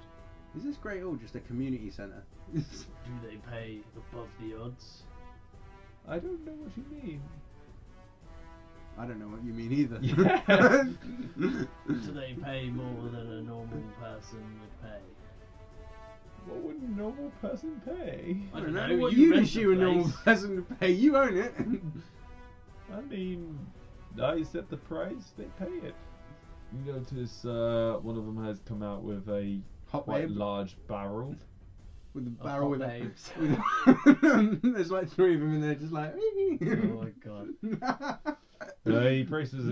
Is this Great Hall just a community centre? Do they pay above the odds? I don't know what you mean. I don't know what you mean either. Yeah. Do they pay more than a normal person would pay? What would a normal person pay? I don't know. what you use rent the you a normal place. person to pay. You own it. I mean, I set the price, they pay it. You notice one of them has come out with a Hot quite babe large barrel. with the Of barrel hot with babes. There's like 3 of them in there, just like. Oh my god. He places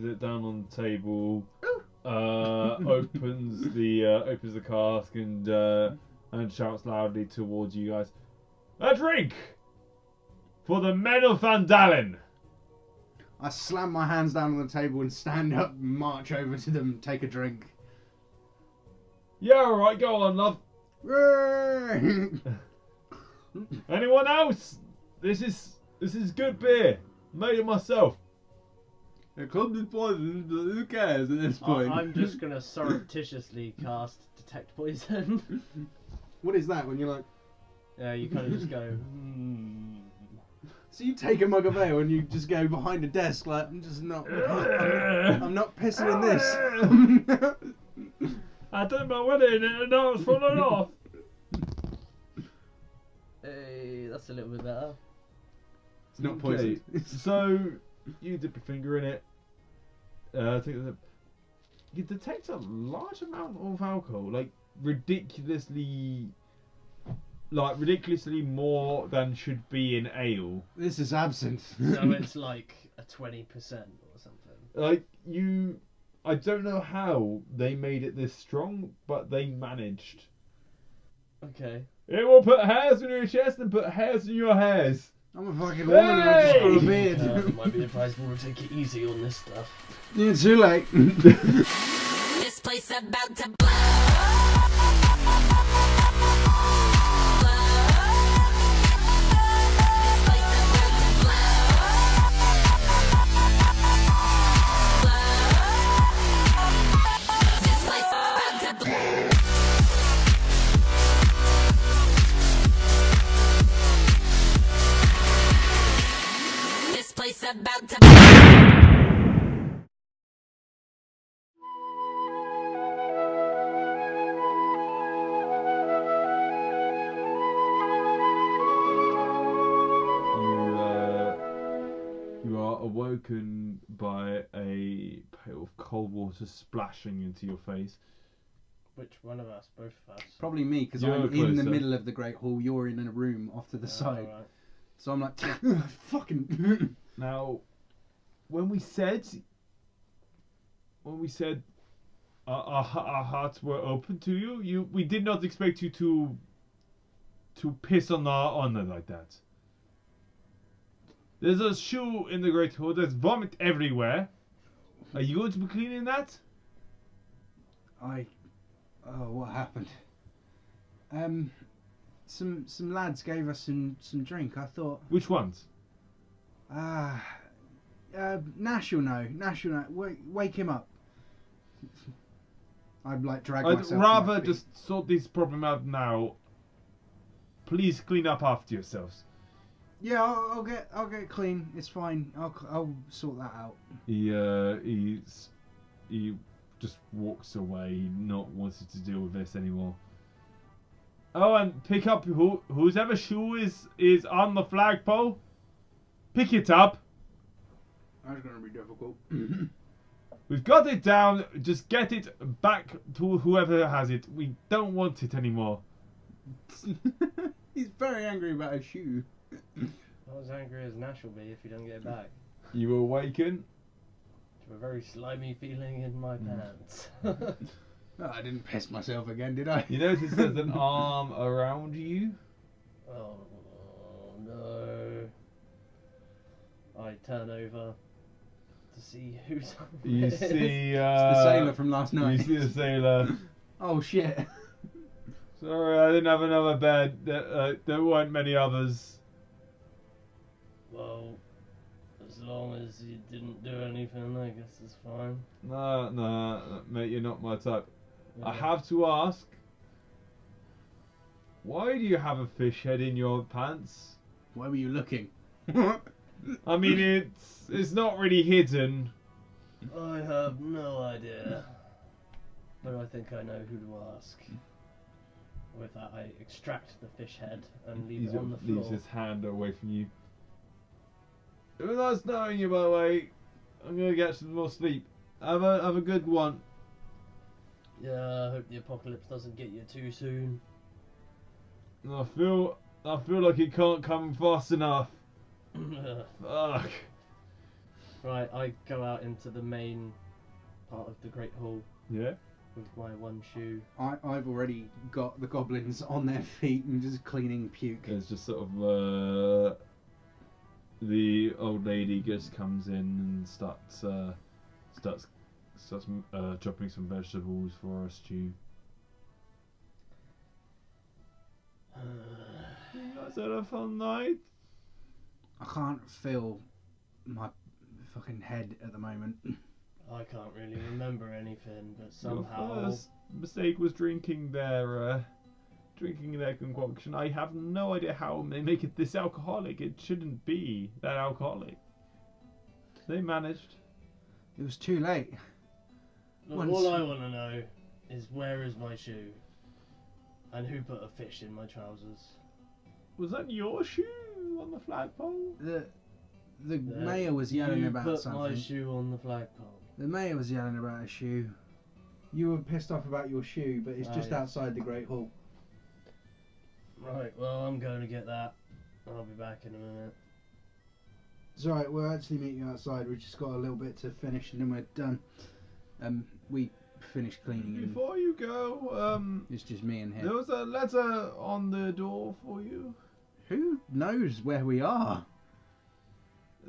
it down on the table. Opens the cask and shouts loudly towards you guys. A drink for the men of Phandalin. I slam my hands down on the table and stand up, march over to them, take a drink. Yeah, all right, go on, love. Anyone else? This is good beer. Made it myself. It comes with poison, but who cares at this point? I'm just gonna surreptitiously cast detect poison. What is that when you're like? Yeah, you kind of just go. So you take a mug of ale and you just go behind a desk like I'm just not. I'm not pissing in this. I did my wedding and now it's falling off. Hey, that's a little bit better. It's not poison. So you dip your finger in it. You detect a large amount of alcohol, like ridiculously more than should be in ale. This is absinthe. So it's like a 20% or something. Like I don't know how they made it this strong, but they managed. Okay. It will put hairs on your chest and put hairs in your hairs. I'm a fucking woman and I've just got a beard. It might be advisable to take it easy on this stuff. Yeah, too late. This place about to blow. This place about to blow. This place about to blow. This place about to blow. You are awoken by a pail of cold water splashing into your face. Which one of us? Both of us. Probably me, because You're I'm in the closer. middle of the Great Hall. You're in a room off to the side. Alright. So I'm like, fucking. Now, when we said our hearts were open to you, we did not expect you to piss on our honor like that. There's a shoe in the Great Hall. There's vomit everywhere. Are you going to be cleaning that? Oh, what happened? Some lads gave us some drink. I thought. Which ones? Nash will know. Nash will know. Wake him up. I'd like drag I'd myself. to rather my feet. just sort this problem out now. Please clean up after yourselves. Yeah, I'll get clean. It's fine. I'll sort that out. He just walks away, not wanting to deal with this anymore. Oh, and pick up whose ever shoe is on the flagpole. Pick it up. That's gonna be difficult. We've got it down. Just get it back to whoever has it. We don't want it anymore. He's very angry about his shoe. Not as angry as Nash will be if you don't get it back. You awaken. To a very slimy feeling in my pants. Oh, I didn't piss myself again, did I? You notice there's an arm around you. Oh no. I turn over to see who's on You this. see It's the sailor from last You night. see the sailor. Oh shit. Sorry, I didn't have another bed. There weren't many others. Well, as long as you didn't do anything, I guess it's fine. No, mate, you're not my type. I Yeah. have to ask, why do you have a fish head in your pants? Where were you looking? I mean, it's not really hidden. I have no idea. But I think I know who to ask. With that, I extract the fish head and leave it on the Leaves floor. his hand away from you. It was nice knowing you, by the way. I'm gonna get some more sleep. Have a good one. Yeah, I hope the apocalypse doesn't get you too soon. I feel like it can't come fast enough. Fuck. Right, I go out into the main part of the Great Hall Yeah. with my one shoe. I've already got the goblins on their feet and just cleaning puke. There's just sort of the old lady just comes in and starts chopping some vegetables for a stew. You guys had a fun night. I can't feel my fucking head at the moment. I can't really remember anything, but Your somehow. first mistake was drinking their concoction. I have no idea how they make it this alcoholic. It shouldn't be that alcoholic. They managed. It was too late. Look, Once- all I want to know is where is my shoe? And who put a fish in my trousers? Was that your shoe on the flagpole? The No, mayor was yelling you about put something. my shoe on the flagpole. The mayor was yelling about a shoe. You were pissed off about your shoe, but it's just Right. outside the Great Hall. Right, well, I'm going to get that. I'll be back in a minute. It's alright, we'll actually meet you outside. We've just got a little bit to finish and then we're done. We finished cleaning and Before you go, it's just me and there him. was a letter on the door for you. Who knows where we are?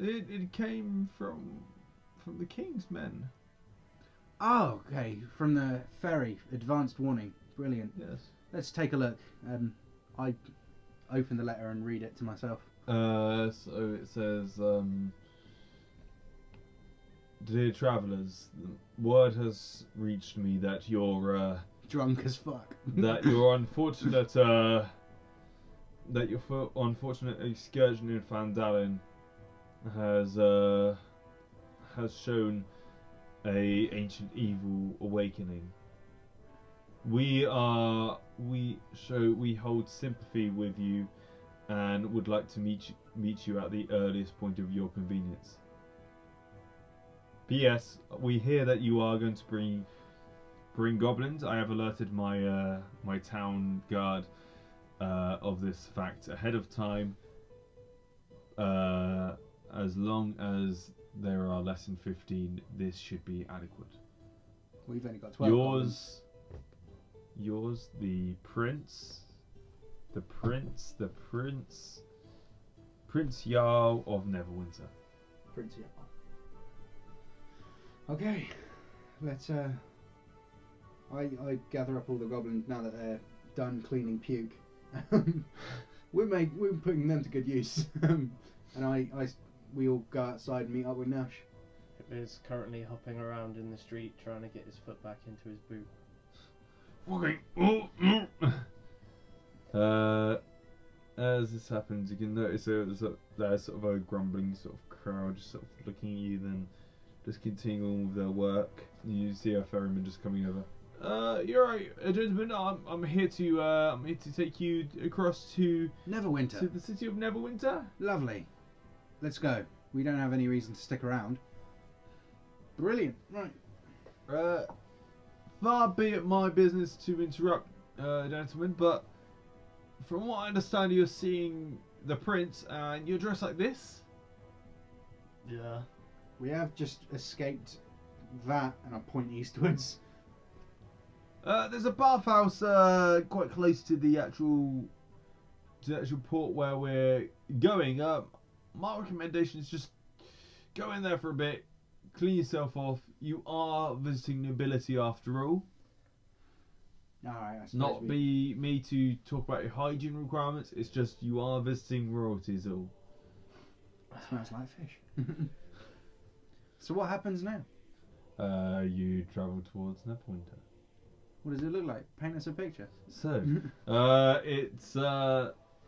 It came from the king's men. Oh, okay. From the ferry. Advanced warning. Brilliant. Yes. Let's take a look. I open the letter and read it to myself. So it says, dear travellers, word has reached me that your Drunk as fuck. that your unfortunate unfortunate excursion in Phandalin has shown a ancient evil awakening. We hold sympathy with you and would like to meet you at the earliest point of your convenience. P.S. We hear that you are going to bring goblins. I have alerted my my town guard of this fact ahead of time. As long as there are less than 15, this should be adequate. We've only got 12. goblins. Yours, the prince, Prince Jarl of Neverwinter. Prince Jarl. Okay. Let's I gather up all the goblins now that they're done cleaning puke. we're putting them to good use. And we all go outside and meet up with Nash. Is currently hopping around in the street trying to get his foot back into his boot. As this happens, you can notice there's sort of a grumbling sort of crowd just sort of looking at you, then just continuing with their work. You see a ferryman just coming over. You're right, gentlemen. I'm here to take you across to Neverwinter. the city of Neverwinter. Lovely. Let's go. We don't have any reason to stick around. Brilliant. Right. Far be it my business to interrupt, gentlemen, but from what I understand, you're seeing the prince, and you're dressed like this. Yeah. We have just escaped that, and I point eastwards. There's a bathhouse quite close to the actual port where we're going. My recommendation is just go in there for a bit, clean yourself off. You are visiting nobility after all. Alright, I suppose Not be me to talk about your hygiene requirements. It's just you are visiting royalties all. Smells like fish. So what happens now? You travel towards Neverwinter. What does it look like? Paint us a picture. So,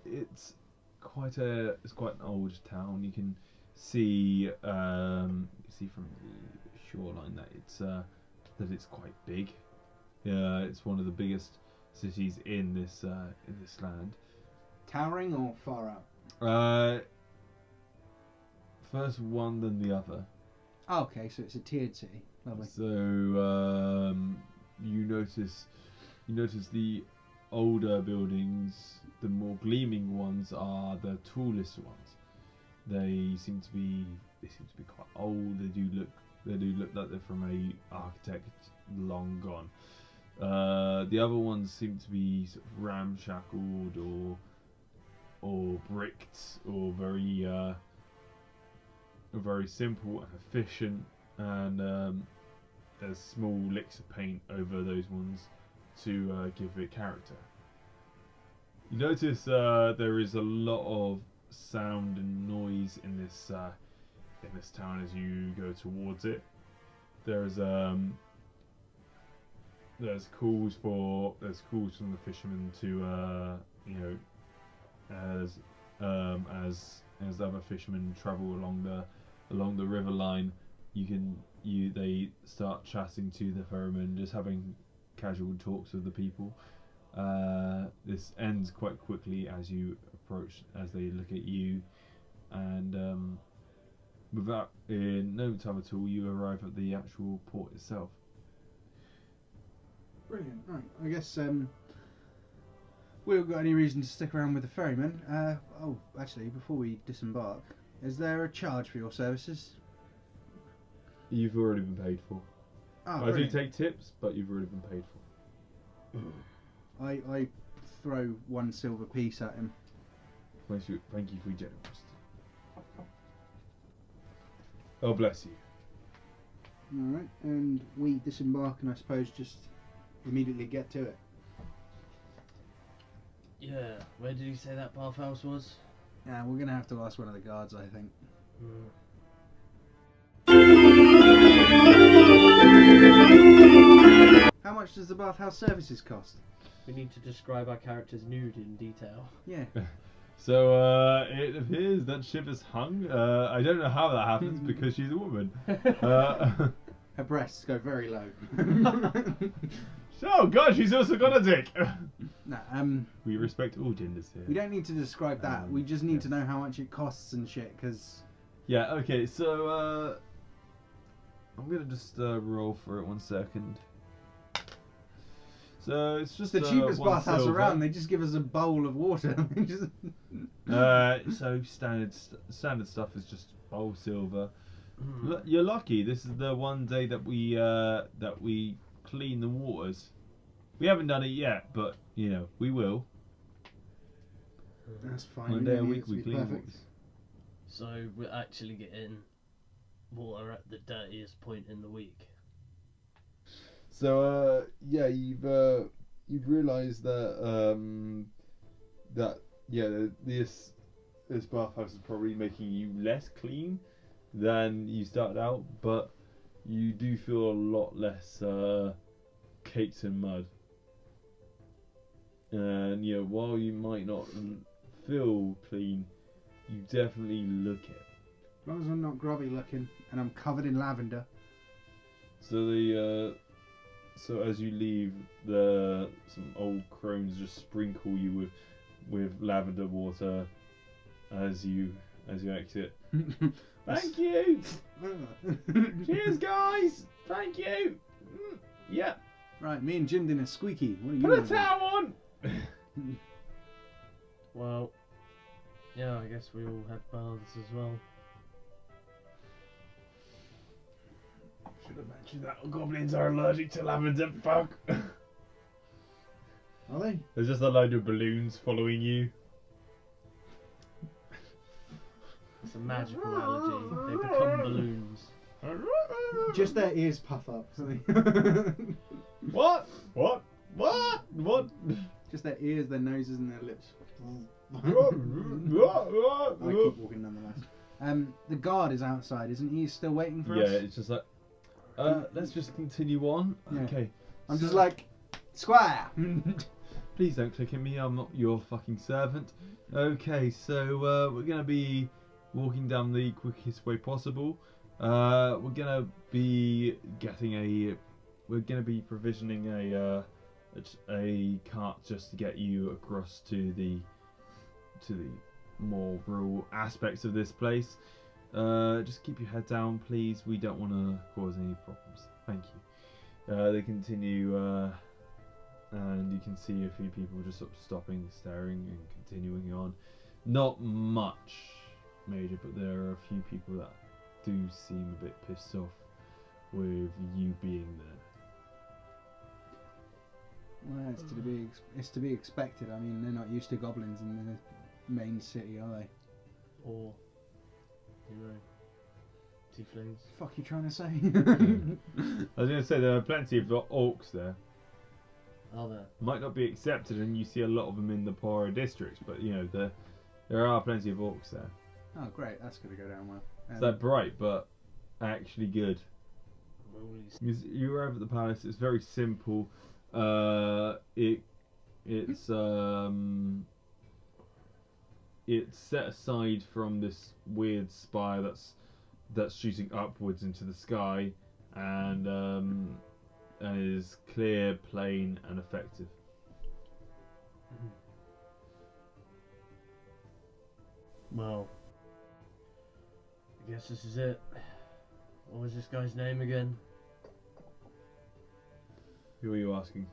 it's quite an old town. You can see from the shoreline that it's quite big. It's one of the biggest cities in this land. Towering or far out? First one then the other. Oh, okay, so it's a tiered city. Lovely. So you notice the older buildings, the more gleaming ones are the tallest ones. They seem to be quite old. They do look like they're from a architect long gone. The other ones seem to be sort of ramshackled or bricked or very simple and efficient, and there's small licks of paint over those ones to give it character. You notice there is a lot of sound and noise in in this town as you go towards it. There's calls from the fishermen to as other fishermen travel along the river line, they start chatting to the ferryman, just having casual talks with the people. This ends quite quickly as you approach, as they look at you, and in no time at all, you arrive at the actual port itself. Brilliant. Right. I guess we haven't got any reason to stick around with the ferryman. Actually, before we disembark, is there a charge for your services? You've already been paid for. Oh, I do brilliant. take tips, but you've already been paid for. I throw 1 silver piece at him. Thank you for your generosity. Oh, bless you. Alright, and we disembark and I suppose just immediately get to it. Yeah, where did you say that bathhouse was? Yeah, we're going to have to ask one of the guards, I think. How much does the bathhouse services cost? We need to describe our character's nude in detail. Yeah. So it appears that ship is hung. I don't know how that happens because she's a woman. Her breasts go very low. Oh God, she's also got a dick. Nah, We respect all genders here. we don't need to describe that. We just need to know how much it costs and shit, because... Yeah. Okay. So I'm gonna just roll for it 1 second. So it's just the cheapest 1 bathhouse silver. around. They just give us a bowl of water. Just... So standard stuff is just bowl silver. You're lucky. This is the one day that we clean the waters. We haven't done it yet, but we will. That's fine. One we day a don't need week it to we be clean perfect. waters. So we're actually getting water at the dirtiest point in the week. So you've realised that this bathhouse is probably making you less clean than you started out, but you do feel a lot less caked in mud. And while you might not feel clean, you definitely look it. As long as I'm not grubby looking and I'm covered in lavender. So as you leave, some old crones just sprinkle you with lavender water as you exit. Thank you. Cheers, guys. Thank you. Yeah. Right, me and Jim did a squeaky. What are you Put a gonna do? towel on. Well, yeah, I guess we all had baths as well. Should have mentioned that goblins are allergic to lavender. Fuck. Are they? There's just a load of balloons following you. It's a magical allergy. They become balloons. Just their ears puff up. What? Just their ears, their noses, and their lips. I Yeah, keep walking nonetheless. The guard is outside, isn't he? He's still waiting for us. it's just like, let's just continue on. Yeah. Okay. I'm just like, Squire. Please don't click at me. I'm not your fucking servant. Okay, so we're gonna be walking down the quickest way possible. We're gonna be provisioning a cart just to get you across to the more rural aspects of this place. Just keep your head down, please. We don't want to cause any problems. Thank you. They continue, and you can see a few people just sort of stopping, staring, and continuing on. Not much major, but there are a few people that do seem a bit pissed off with you being there. Well, it's to be expected. I mean, they're not used to goblins in the main city, are they? Or, tieflings. Fuck you trying to say? I was going to say there are plenty of orcs there. Are there? Might not be accepted, and you see a lot of them in the poorer districts, but there are plenty of orcs there. Oh, great. That's going to go down well. It's that bright, but actually good. Always- You arrive at the palace. It's very simple. It's set aside from this weird spire that's shooting upwards into the sky, and is clear, plain, and effective. Well, I guess this is it. What was this guy's name again? Who are you asking?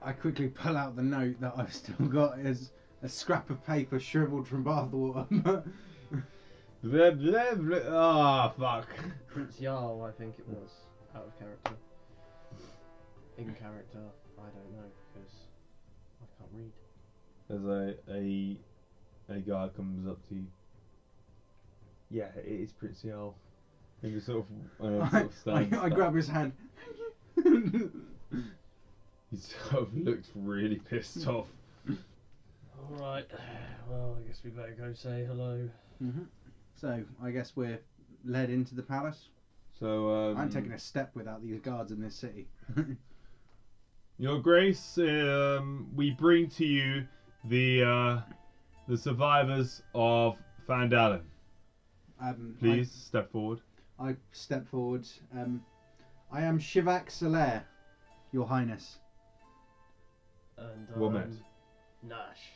I quickly pull out the note that I've still got as a scrap of paper shriveled from bathwater. Blah, blah, blah. Ah, fuck. Prince Jarl, I think it was. Out of character. In character, I don't know, because I can't read. As a guy comes up to you. Yeah, it is Prince Jarl. And just sort of stands I grab his hand. He sort of looks really pissed off. Alright, well, I guess we better go say hello. So, I guess we're led into the palace. So, I'm taking a step without these guards in this city. Your Grace, we bring to you the survivors of Phandalin. Please step forward. I step forward. I am Shivak Solaire, Your Highness. And Well met. Nash.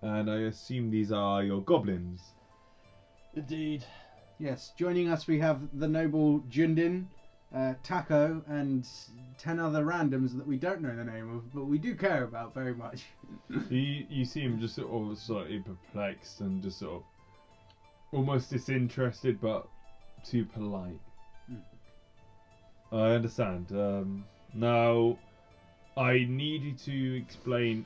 And I assume these are your goblins. Indeed. Yes, joining us we have the noble Jundin, Taco, and 10 other randoms that we don't know the name of, but we do care about very much. You see him just sort of slightly perplexed and just sort of almost disinterested, but too polite. I understand. Now, I need you to explain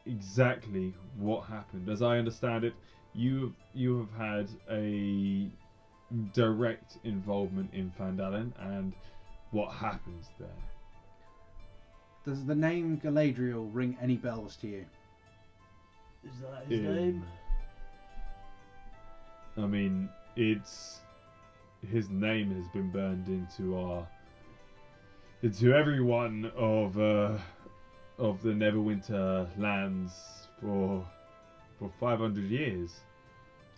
exactly what happened. As I understand it, you have had a direct involvement in Phandalin and what happens there. Does the name Galadriel ring any bells to you? Is that his name? I mean, his name has been burned into every one of the Neverwinter lands for 500 years.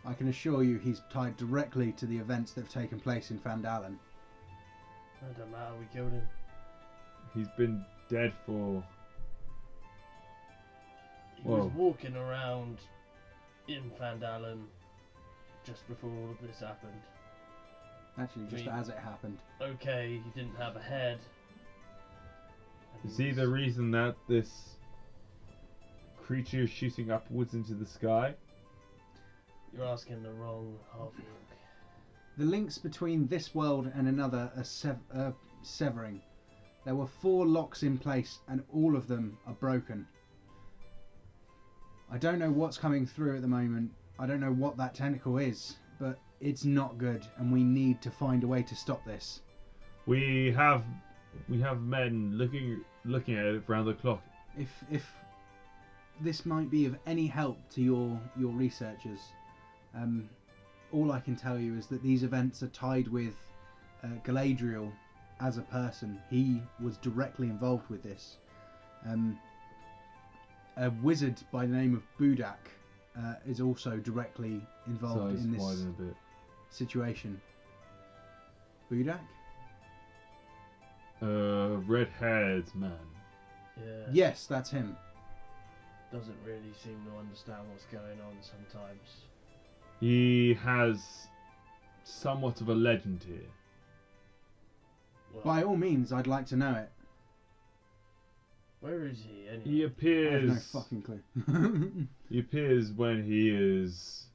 I can assure you he's tied directly to the events that have taken place in Phandalin. It don't matter, we killed him. He's been dead for... He was walking around in Phandalin just before all of this happened. Actually, just as it happened. Okay, he didn't have a head. And Is he the reason that this creature is shooting upwards into the sky? You're asking the wrong half-orc. The links between this world and another are severing. There were 4 locks in place and all of them are broken. I don't know what's coming through at the moment. I don't know what that tentacle is, but it's not good and we need to find a way to stop this. We have men looking at it round the clock. If this might be of any help to your researchers, all I can tell you is that these events are tied with Galadriel as a person. He was directly involved with this. A wizard by the name of Budak is also directly involved in this Widen a bit. situation. Budak? Red-haired man. Yeah. Yes, that's him. Doesn't really seem to understand what's going on sometimes. He has somewhat of a legend here. Well, By all means, I'd like to know it. where is he anyway? He I have appears. no fucking clue. He appears when he is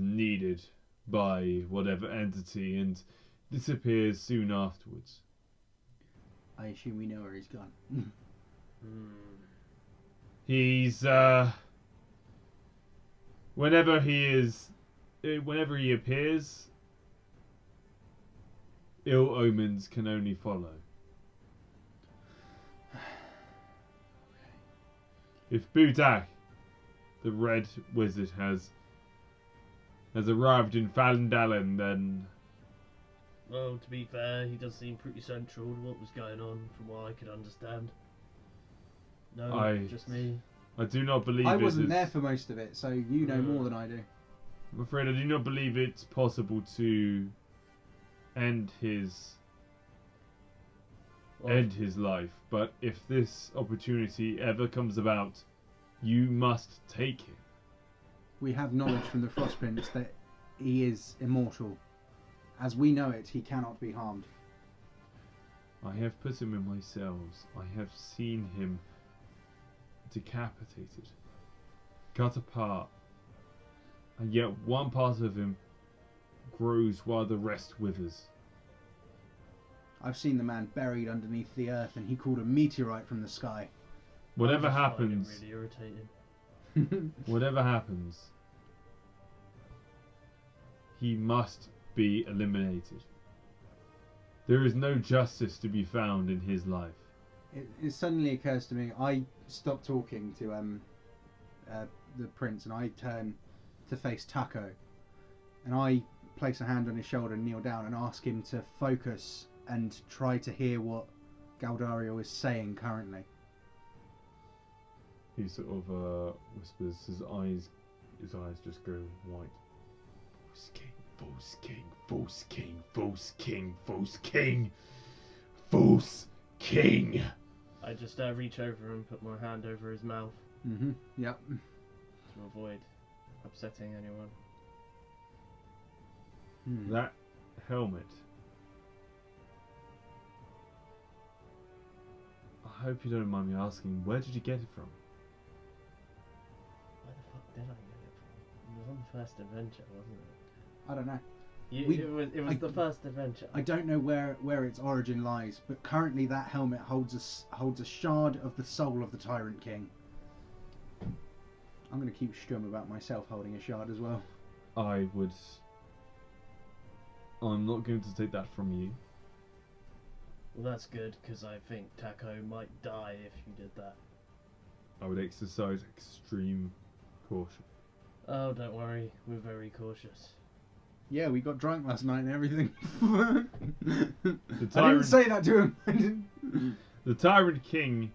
needed by whatever entity and disappears soon afterwards. I assume we know where he's gone. He's whenever he appears, ill omens can only follow. If Budak, the Red Wizard, has has arrived in Phandalin, then Well, to be fair, he does seem pretty central to what was going on, from what I could understand. No, just me. I do not believe I it wasn't is- there for most of it, so you know more than I do. I'm afraid I do not believe it's possible to end his life. But if this opportunity ever comes about, you must take it. We have knowledge from the Frost Prince that he is immortal. As we know it, he cannot be harmed. I have put him in my cells. I have seen him decapitated, cut apart, and yet one part of him grows while the rest withers. I've seen the man buried underneath the earth, and he called a meteorite from the sky. Whatever I just find happens, it really irritating. whatever happens, he must be eliminated. There is no justice to be found in his life. It suddenly occurs to me, I stopped talking to the prince, and I turn to face Taco, and I place a hand on his shoulder and kneel down and ask him to focus and try to hear what Galdario is saying currently. He sort of whispers. His eyes just go white. False king, false king, false king, false king, false king. I just reach over and put my hand over his mouth Yep. to avoid upsetting anyone. That helmet. I hope you don't mind me asking, where did you get it from? Where the fuck did I get it from? It was on the first adventure, wasn't it? I don't know. It was the first adventure. I don't know where its origin lies, but currently that helmet holds a shard of the soul of the Tyrant King. I'm going to keep strum about myself holding a shard as well. I'm not going to take that from you. Well, that's good, because I think Taco might die if you did that. I would exercise extreme caution. Oh, don't worry, we're very cautious. Yeah, we got drunk last night and everything. The I didn't Tyrant, say that to him. I didn't. the Tyrant King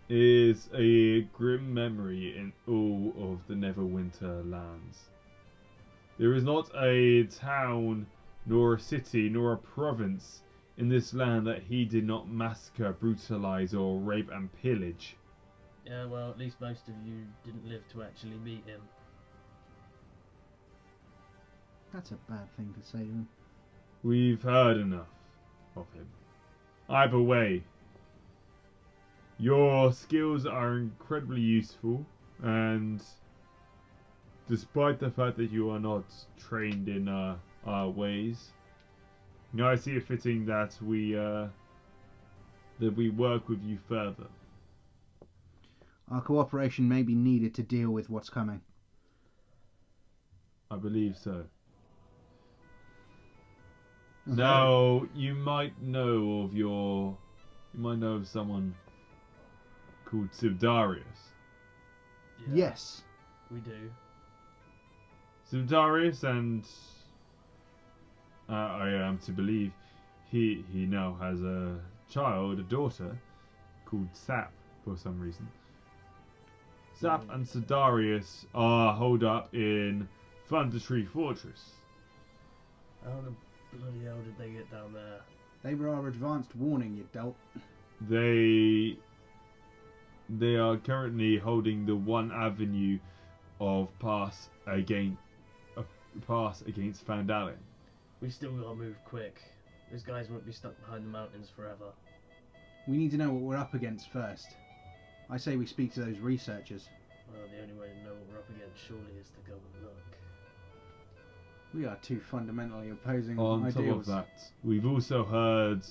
is a grim memory in all of the Neverwinter lands. There is not a town, nor a city, nor a province in this land that he did not massacre, brutalize, or rape and pillage. Yeah, well, at least most of you didn't live to actually meet him. That's a bad thing to say to him. We've heard enough of him. Either way, your skills are incredibly useful, and despite the fact that you are not trained in our ways, I see it fitting that we work with you further. Our cooperation may be needed to deal with what's coming. I believe so. Now, you might know of someone called Sibdarius. Yeah, Yes. we do. Sibdarius, and I am to believe he now has a child, a daughter, called Sap for some reason. Sap and Sibdarius are holed up in Thundertree Fortress. How the bloody hell did they get down there? They were our advanced warning, you dolt. They are currently holding the one avenue of pass against Phandalin. We still gotta move quick. Those guys won't be stuck behind the mountains forever. We need to know what we're up against first. I say we speak to those researchers. Well, the only way to know what we're up against surely is to go and look. We are two fundamentally opposing On top ideals. of that, we've also heard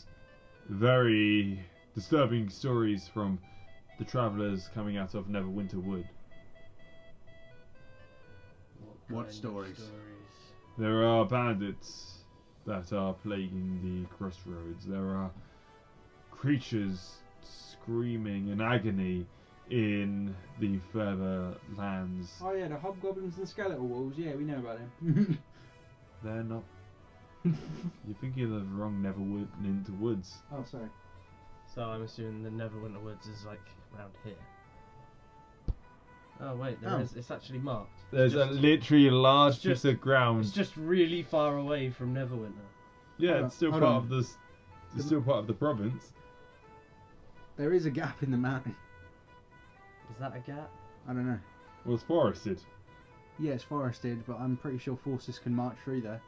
very disturbing stories from the travellers coming out of Neverwinter Wood. What kind of stories? There are bandits that are plaguing the crossroads. There are creatures screaming in agony in the further lands. Oh yeah, the hobgoblins and skeletal wolves. Yeah, we know about them. They're not. You're thinking of the wrong Neverwinter Woods. Oh, sorry. So I'm assuming the Neverwinter Woods is like around here. Oh wait, there is. It's actually marked. There's literally a large piece of ground. It's just really far away from Neverwinter. Yeah, it's still Hold part on. of the. It's still part of the province. There is a gap in the mountain. Is that a gap? I don't know. Well, it's forested. Yeah, it's forested, but I'm pretty sure forces can march through there.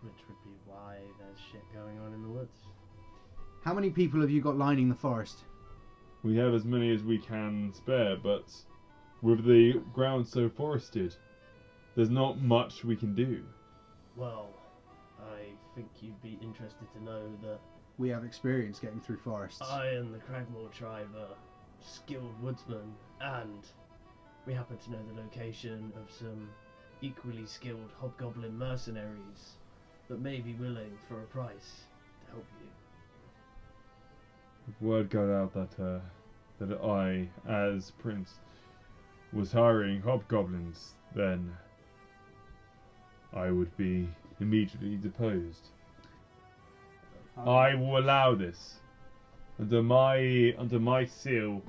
Which would be why there's shit going on in the woods. How many people have you got lining the forest? We have as many as we can spare, but with the ground so forested, there's not much we can do. Well, I think you'd be interested to know that We have experience getting through forests. I and the Cragmore tribe are skilled woodsmen, and we happen to know the location of some equally skilled hobgoblin mercenaries that may be willing for a price to help you. If word got out that I, as Prince, was hiring hobgoblins, then I would be immediately deposed. I will allow this under my seal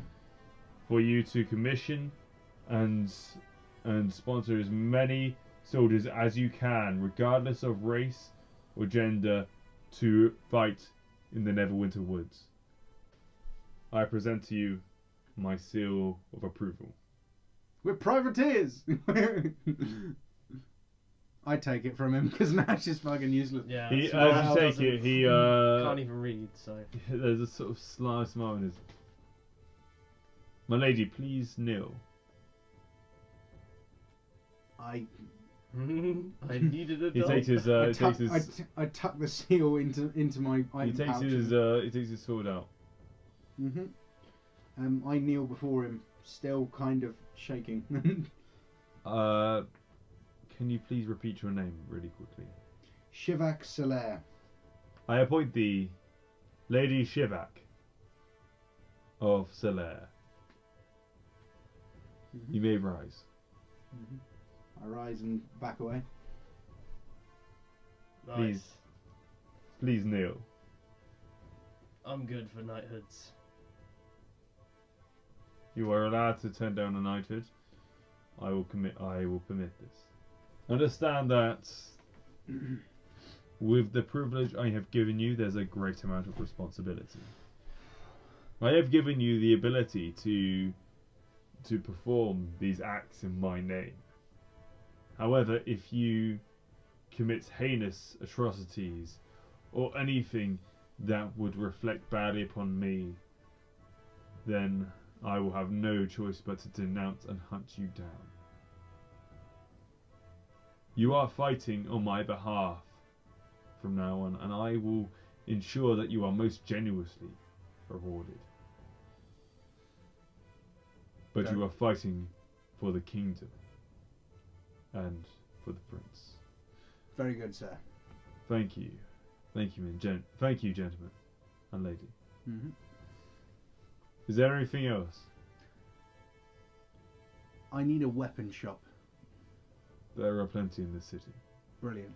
for you to commission and sponsor as many soldiers as you can, regardless of race or gender, to fight in the Neverwinter Woods. I present to you my seal of approval. We're privateers! I take it from him because Nash is fucking useless. Yeah, He, Smile as you take doesn't- it, he can't even read, so. there's a sort of sly smile in his. My lady, please kneel. I needed a He dog. takes his. He takes his. I tuck the seal into my He item takes pouch. his. He takes his sword out. I kneel before him, still kind of shaking. Can you please repeat your name really quickly? Shivak Solaire. I appoint thee, Lady Shivak of Solaire. You may rise. I rise and back away. Nice. Please kneel. I'm good for knighthoods. You are allowed to turn down a knighthood. I will permit this. Understand that with the privilege I have given you, there's a great amount of responsibility. I have given you the ability to perform these acts in my name. However, if you commit heinous atrocities or anything that would reflect badly upon me, then I will have no choice but to denounce and hunt you down. You are fighting on my behalf from now on, and I will ensure that you are most generously rewarded. But you are fighting for the kingdom and for the prince. Very good, sir. Thank you. Thank you, thank you, gentlemen and lady. Is there anything else? I need a weapon shop. There are plenty in this city. Brilliant.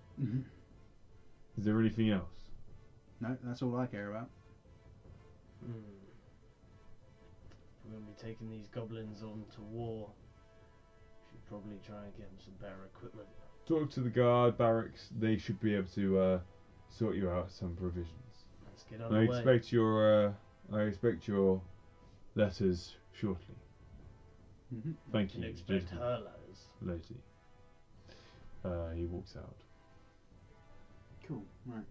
Is there anything else? No, that's all I care about. We're going to be taking these goblins on to war. Should probably try and get them some better equipment. Talk to the guard barracks. They should be able to sort you out some provisions. Let's get on I the way. expect your letters shortly. Thank You you, can expect gentlemen, her letters. lady. He walks out. Cool, right.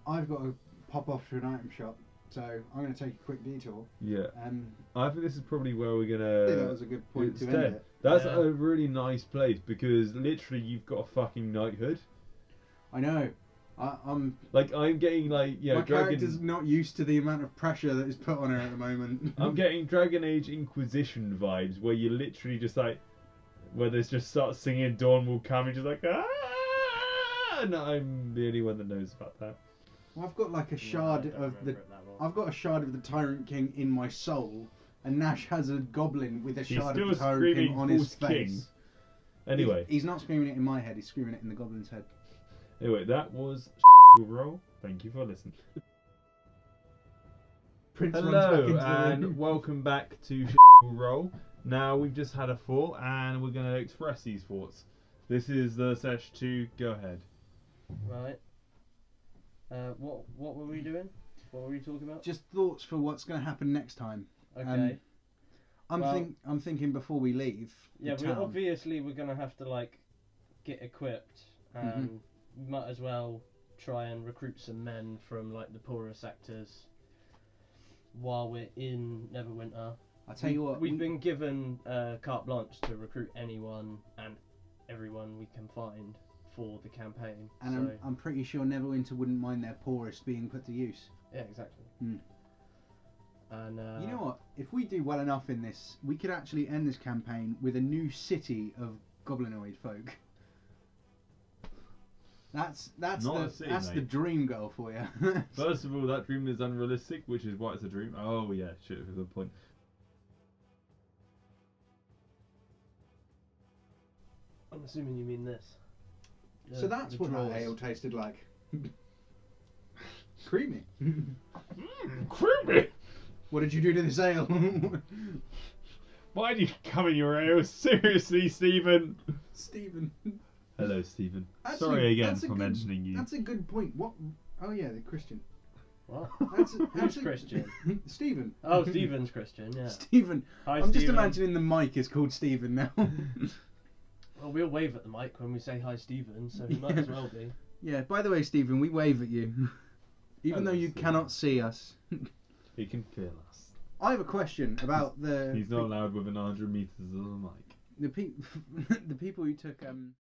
I've got to pop off to an item shop, so I'm going to take a quick detour. Yeah, Um, I think this is probably where we're I gonna. think that was a good point to stay. end it. That's Yeah. a really nice place because literally you've got a fucking knighthood. I know. I'm I'm getting my Dragon. character's not used to the amount of pressure that is put on her at the moment. I'm getting Dragon Age Inquisition vibes where you literally just where they just start singing Dawn Will Come and just and I'm the only one that knows about that. Well, I've got like a shard of the. I've got a shard of the Tyrant King in my soul, and Nash has a goblin with a He's shard still of the Tyrant King screaming on his False King. face. Anyway, He's not screaming it in my head. He's screaming it in the goblin's head. that was roll. Thank you for listening. Prince runs back into Hello the and room. welcome back to roll. Now we've just had a thought and we're going to express these thoughts. This is the sesh 2. Go ahead. Right. What were we doing? What were we talking about? Just thoughts for what's going to happen next time. Okay. I'm thinking before we leave. Yeah, the town. we're gonna have to like get equipped, and we might as well try and recruit some men from like the poorer sectors while we're in Neverwinter. I'll tell you what. We've been given carte blanche to recruit anyone and everyone we can find for the campaign. And so, I'm pretty sure Neverwinter wouldn't mind their poorest being put to use. yeah, exactly. And You know what? If we do well enough in this, we could actually end this campaign with a new city of goblinoid folk. That's Not a city, the mate. dream goal for you. First of all, that dream is unrealistic, which is why it's a dream. Oh yeah, shit, that's the point. I'm assuming you mean this. So that's the what drawers. that ale tasted like. Creamy. Creepy! What did you do to this ale? Why do you come in your ale? Seriously, Stephen? Stephen. Hello, Stephen. Actually, Sorry again that's a for good- mentioning you. That's a good point. What? Oh yeah, the Christian. What? That's Who's Christian? Stephen. Oh, Stephen's Christian. Yeah. Stephen. Hi, I'm just Stephen. imagining the mic is called Stephen now. Well, we'll wave at the mic when we say hi, Stephen. So he might as well be. Yeah, by the way, Stephen, we wave at you. Even though Hello, you Stephen. cannot see us. He can feel us. I have a question about the He's not allowed within 100 meters of the mic. the people who took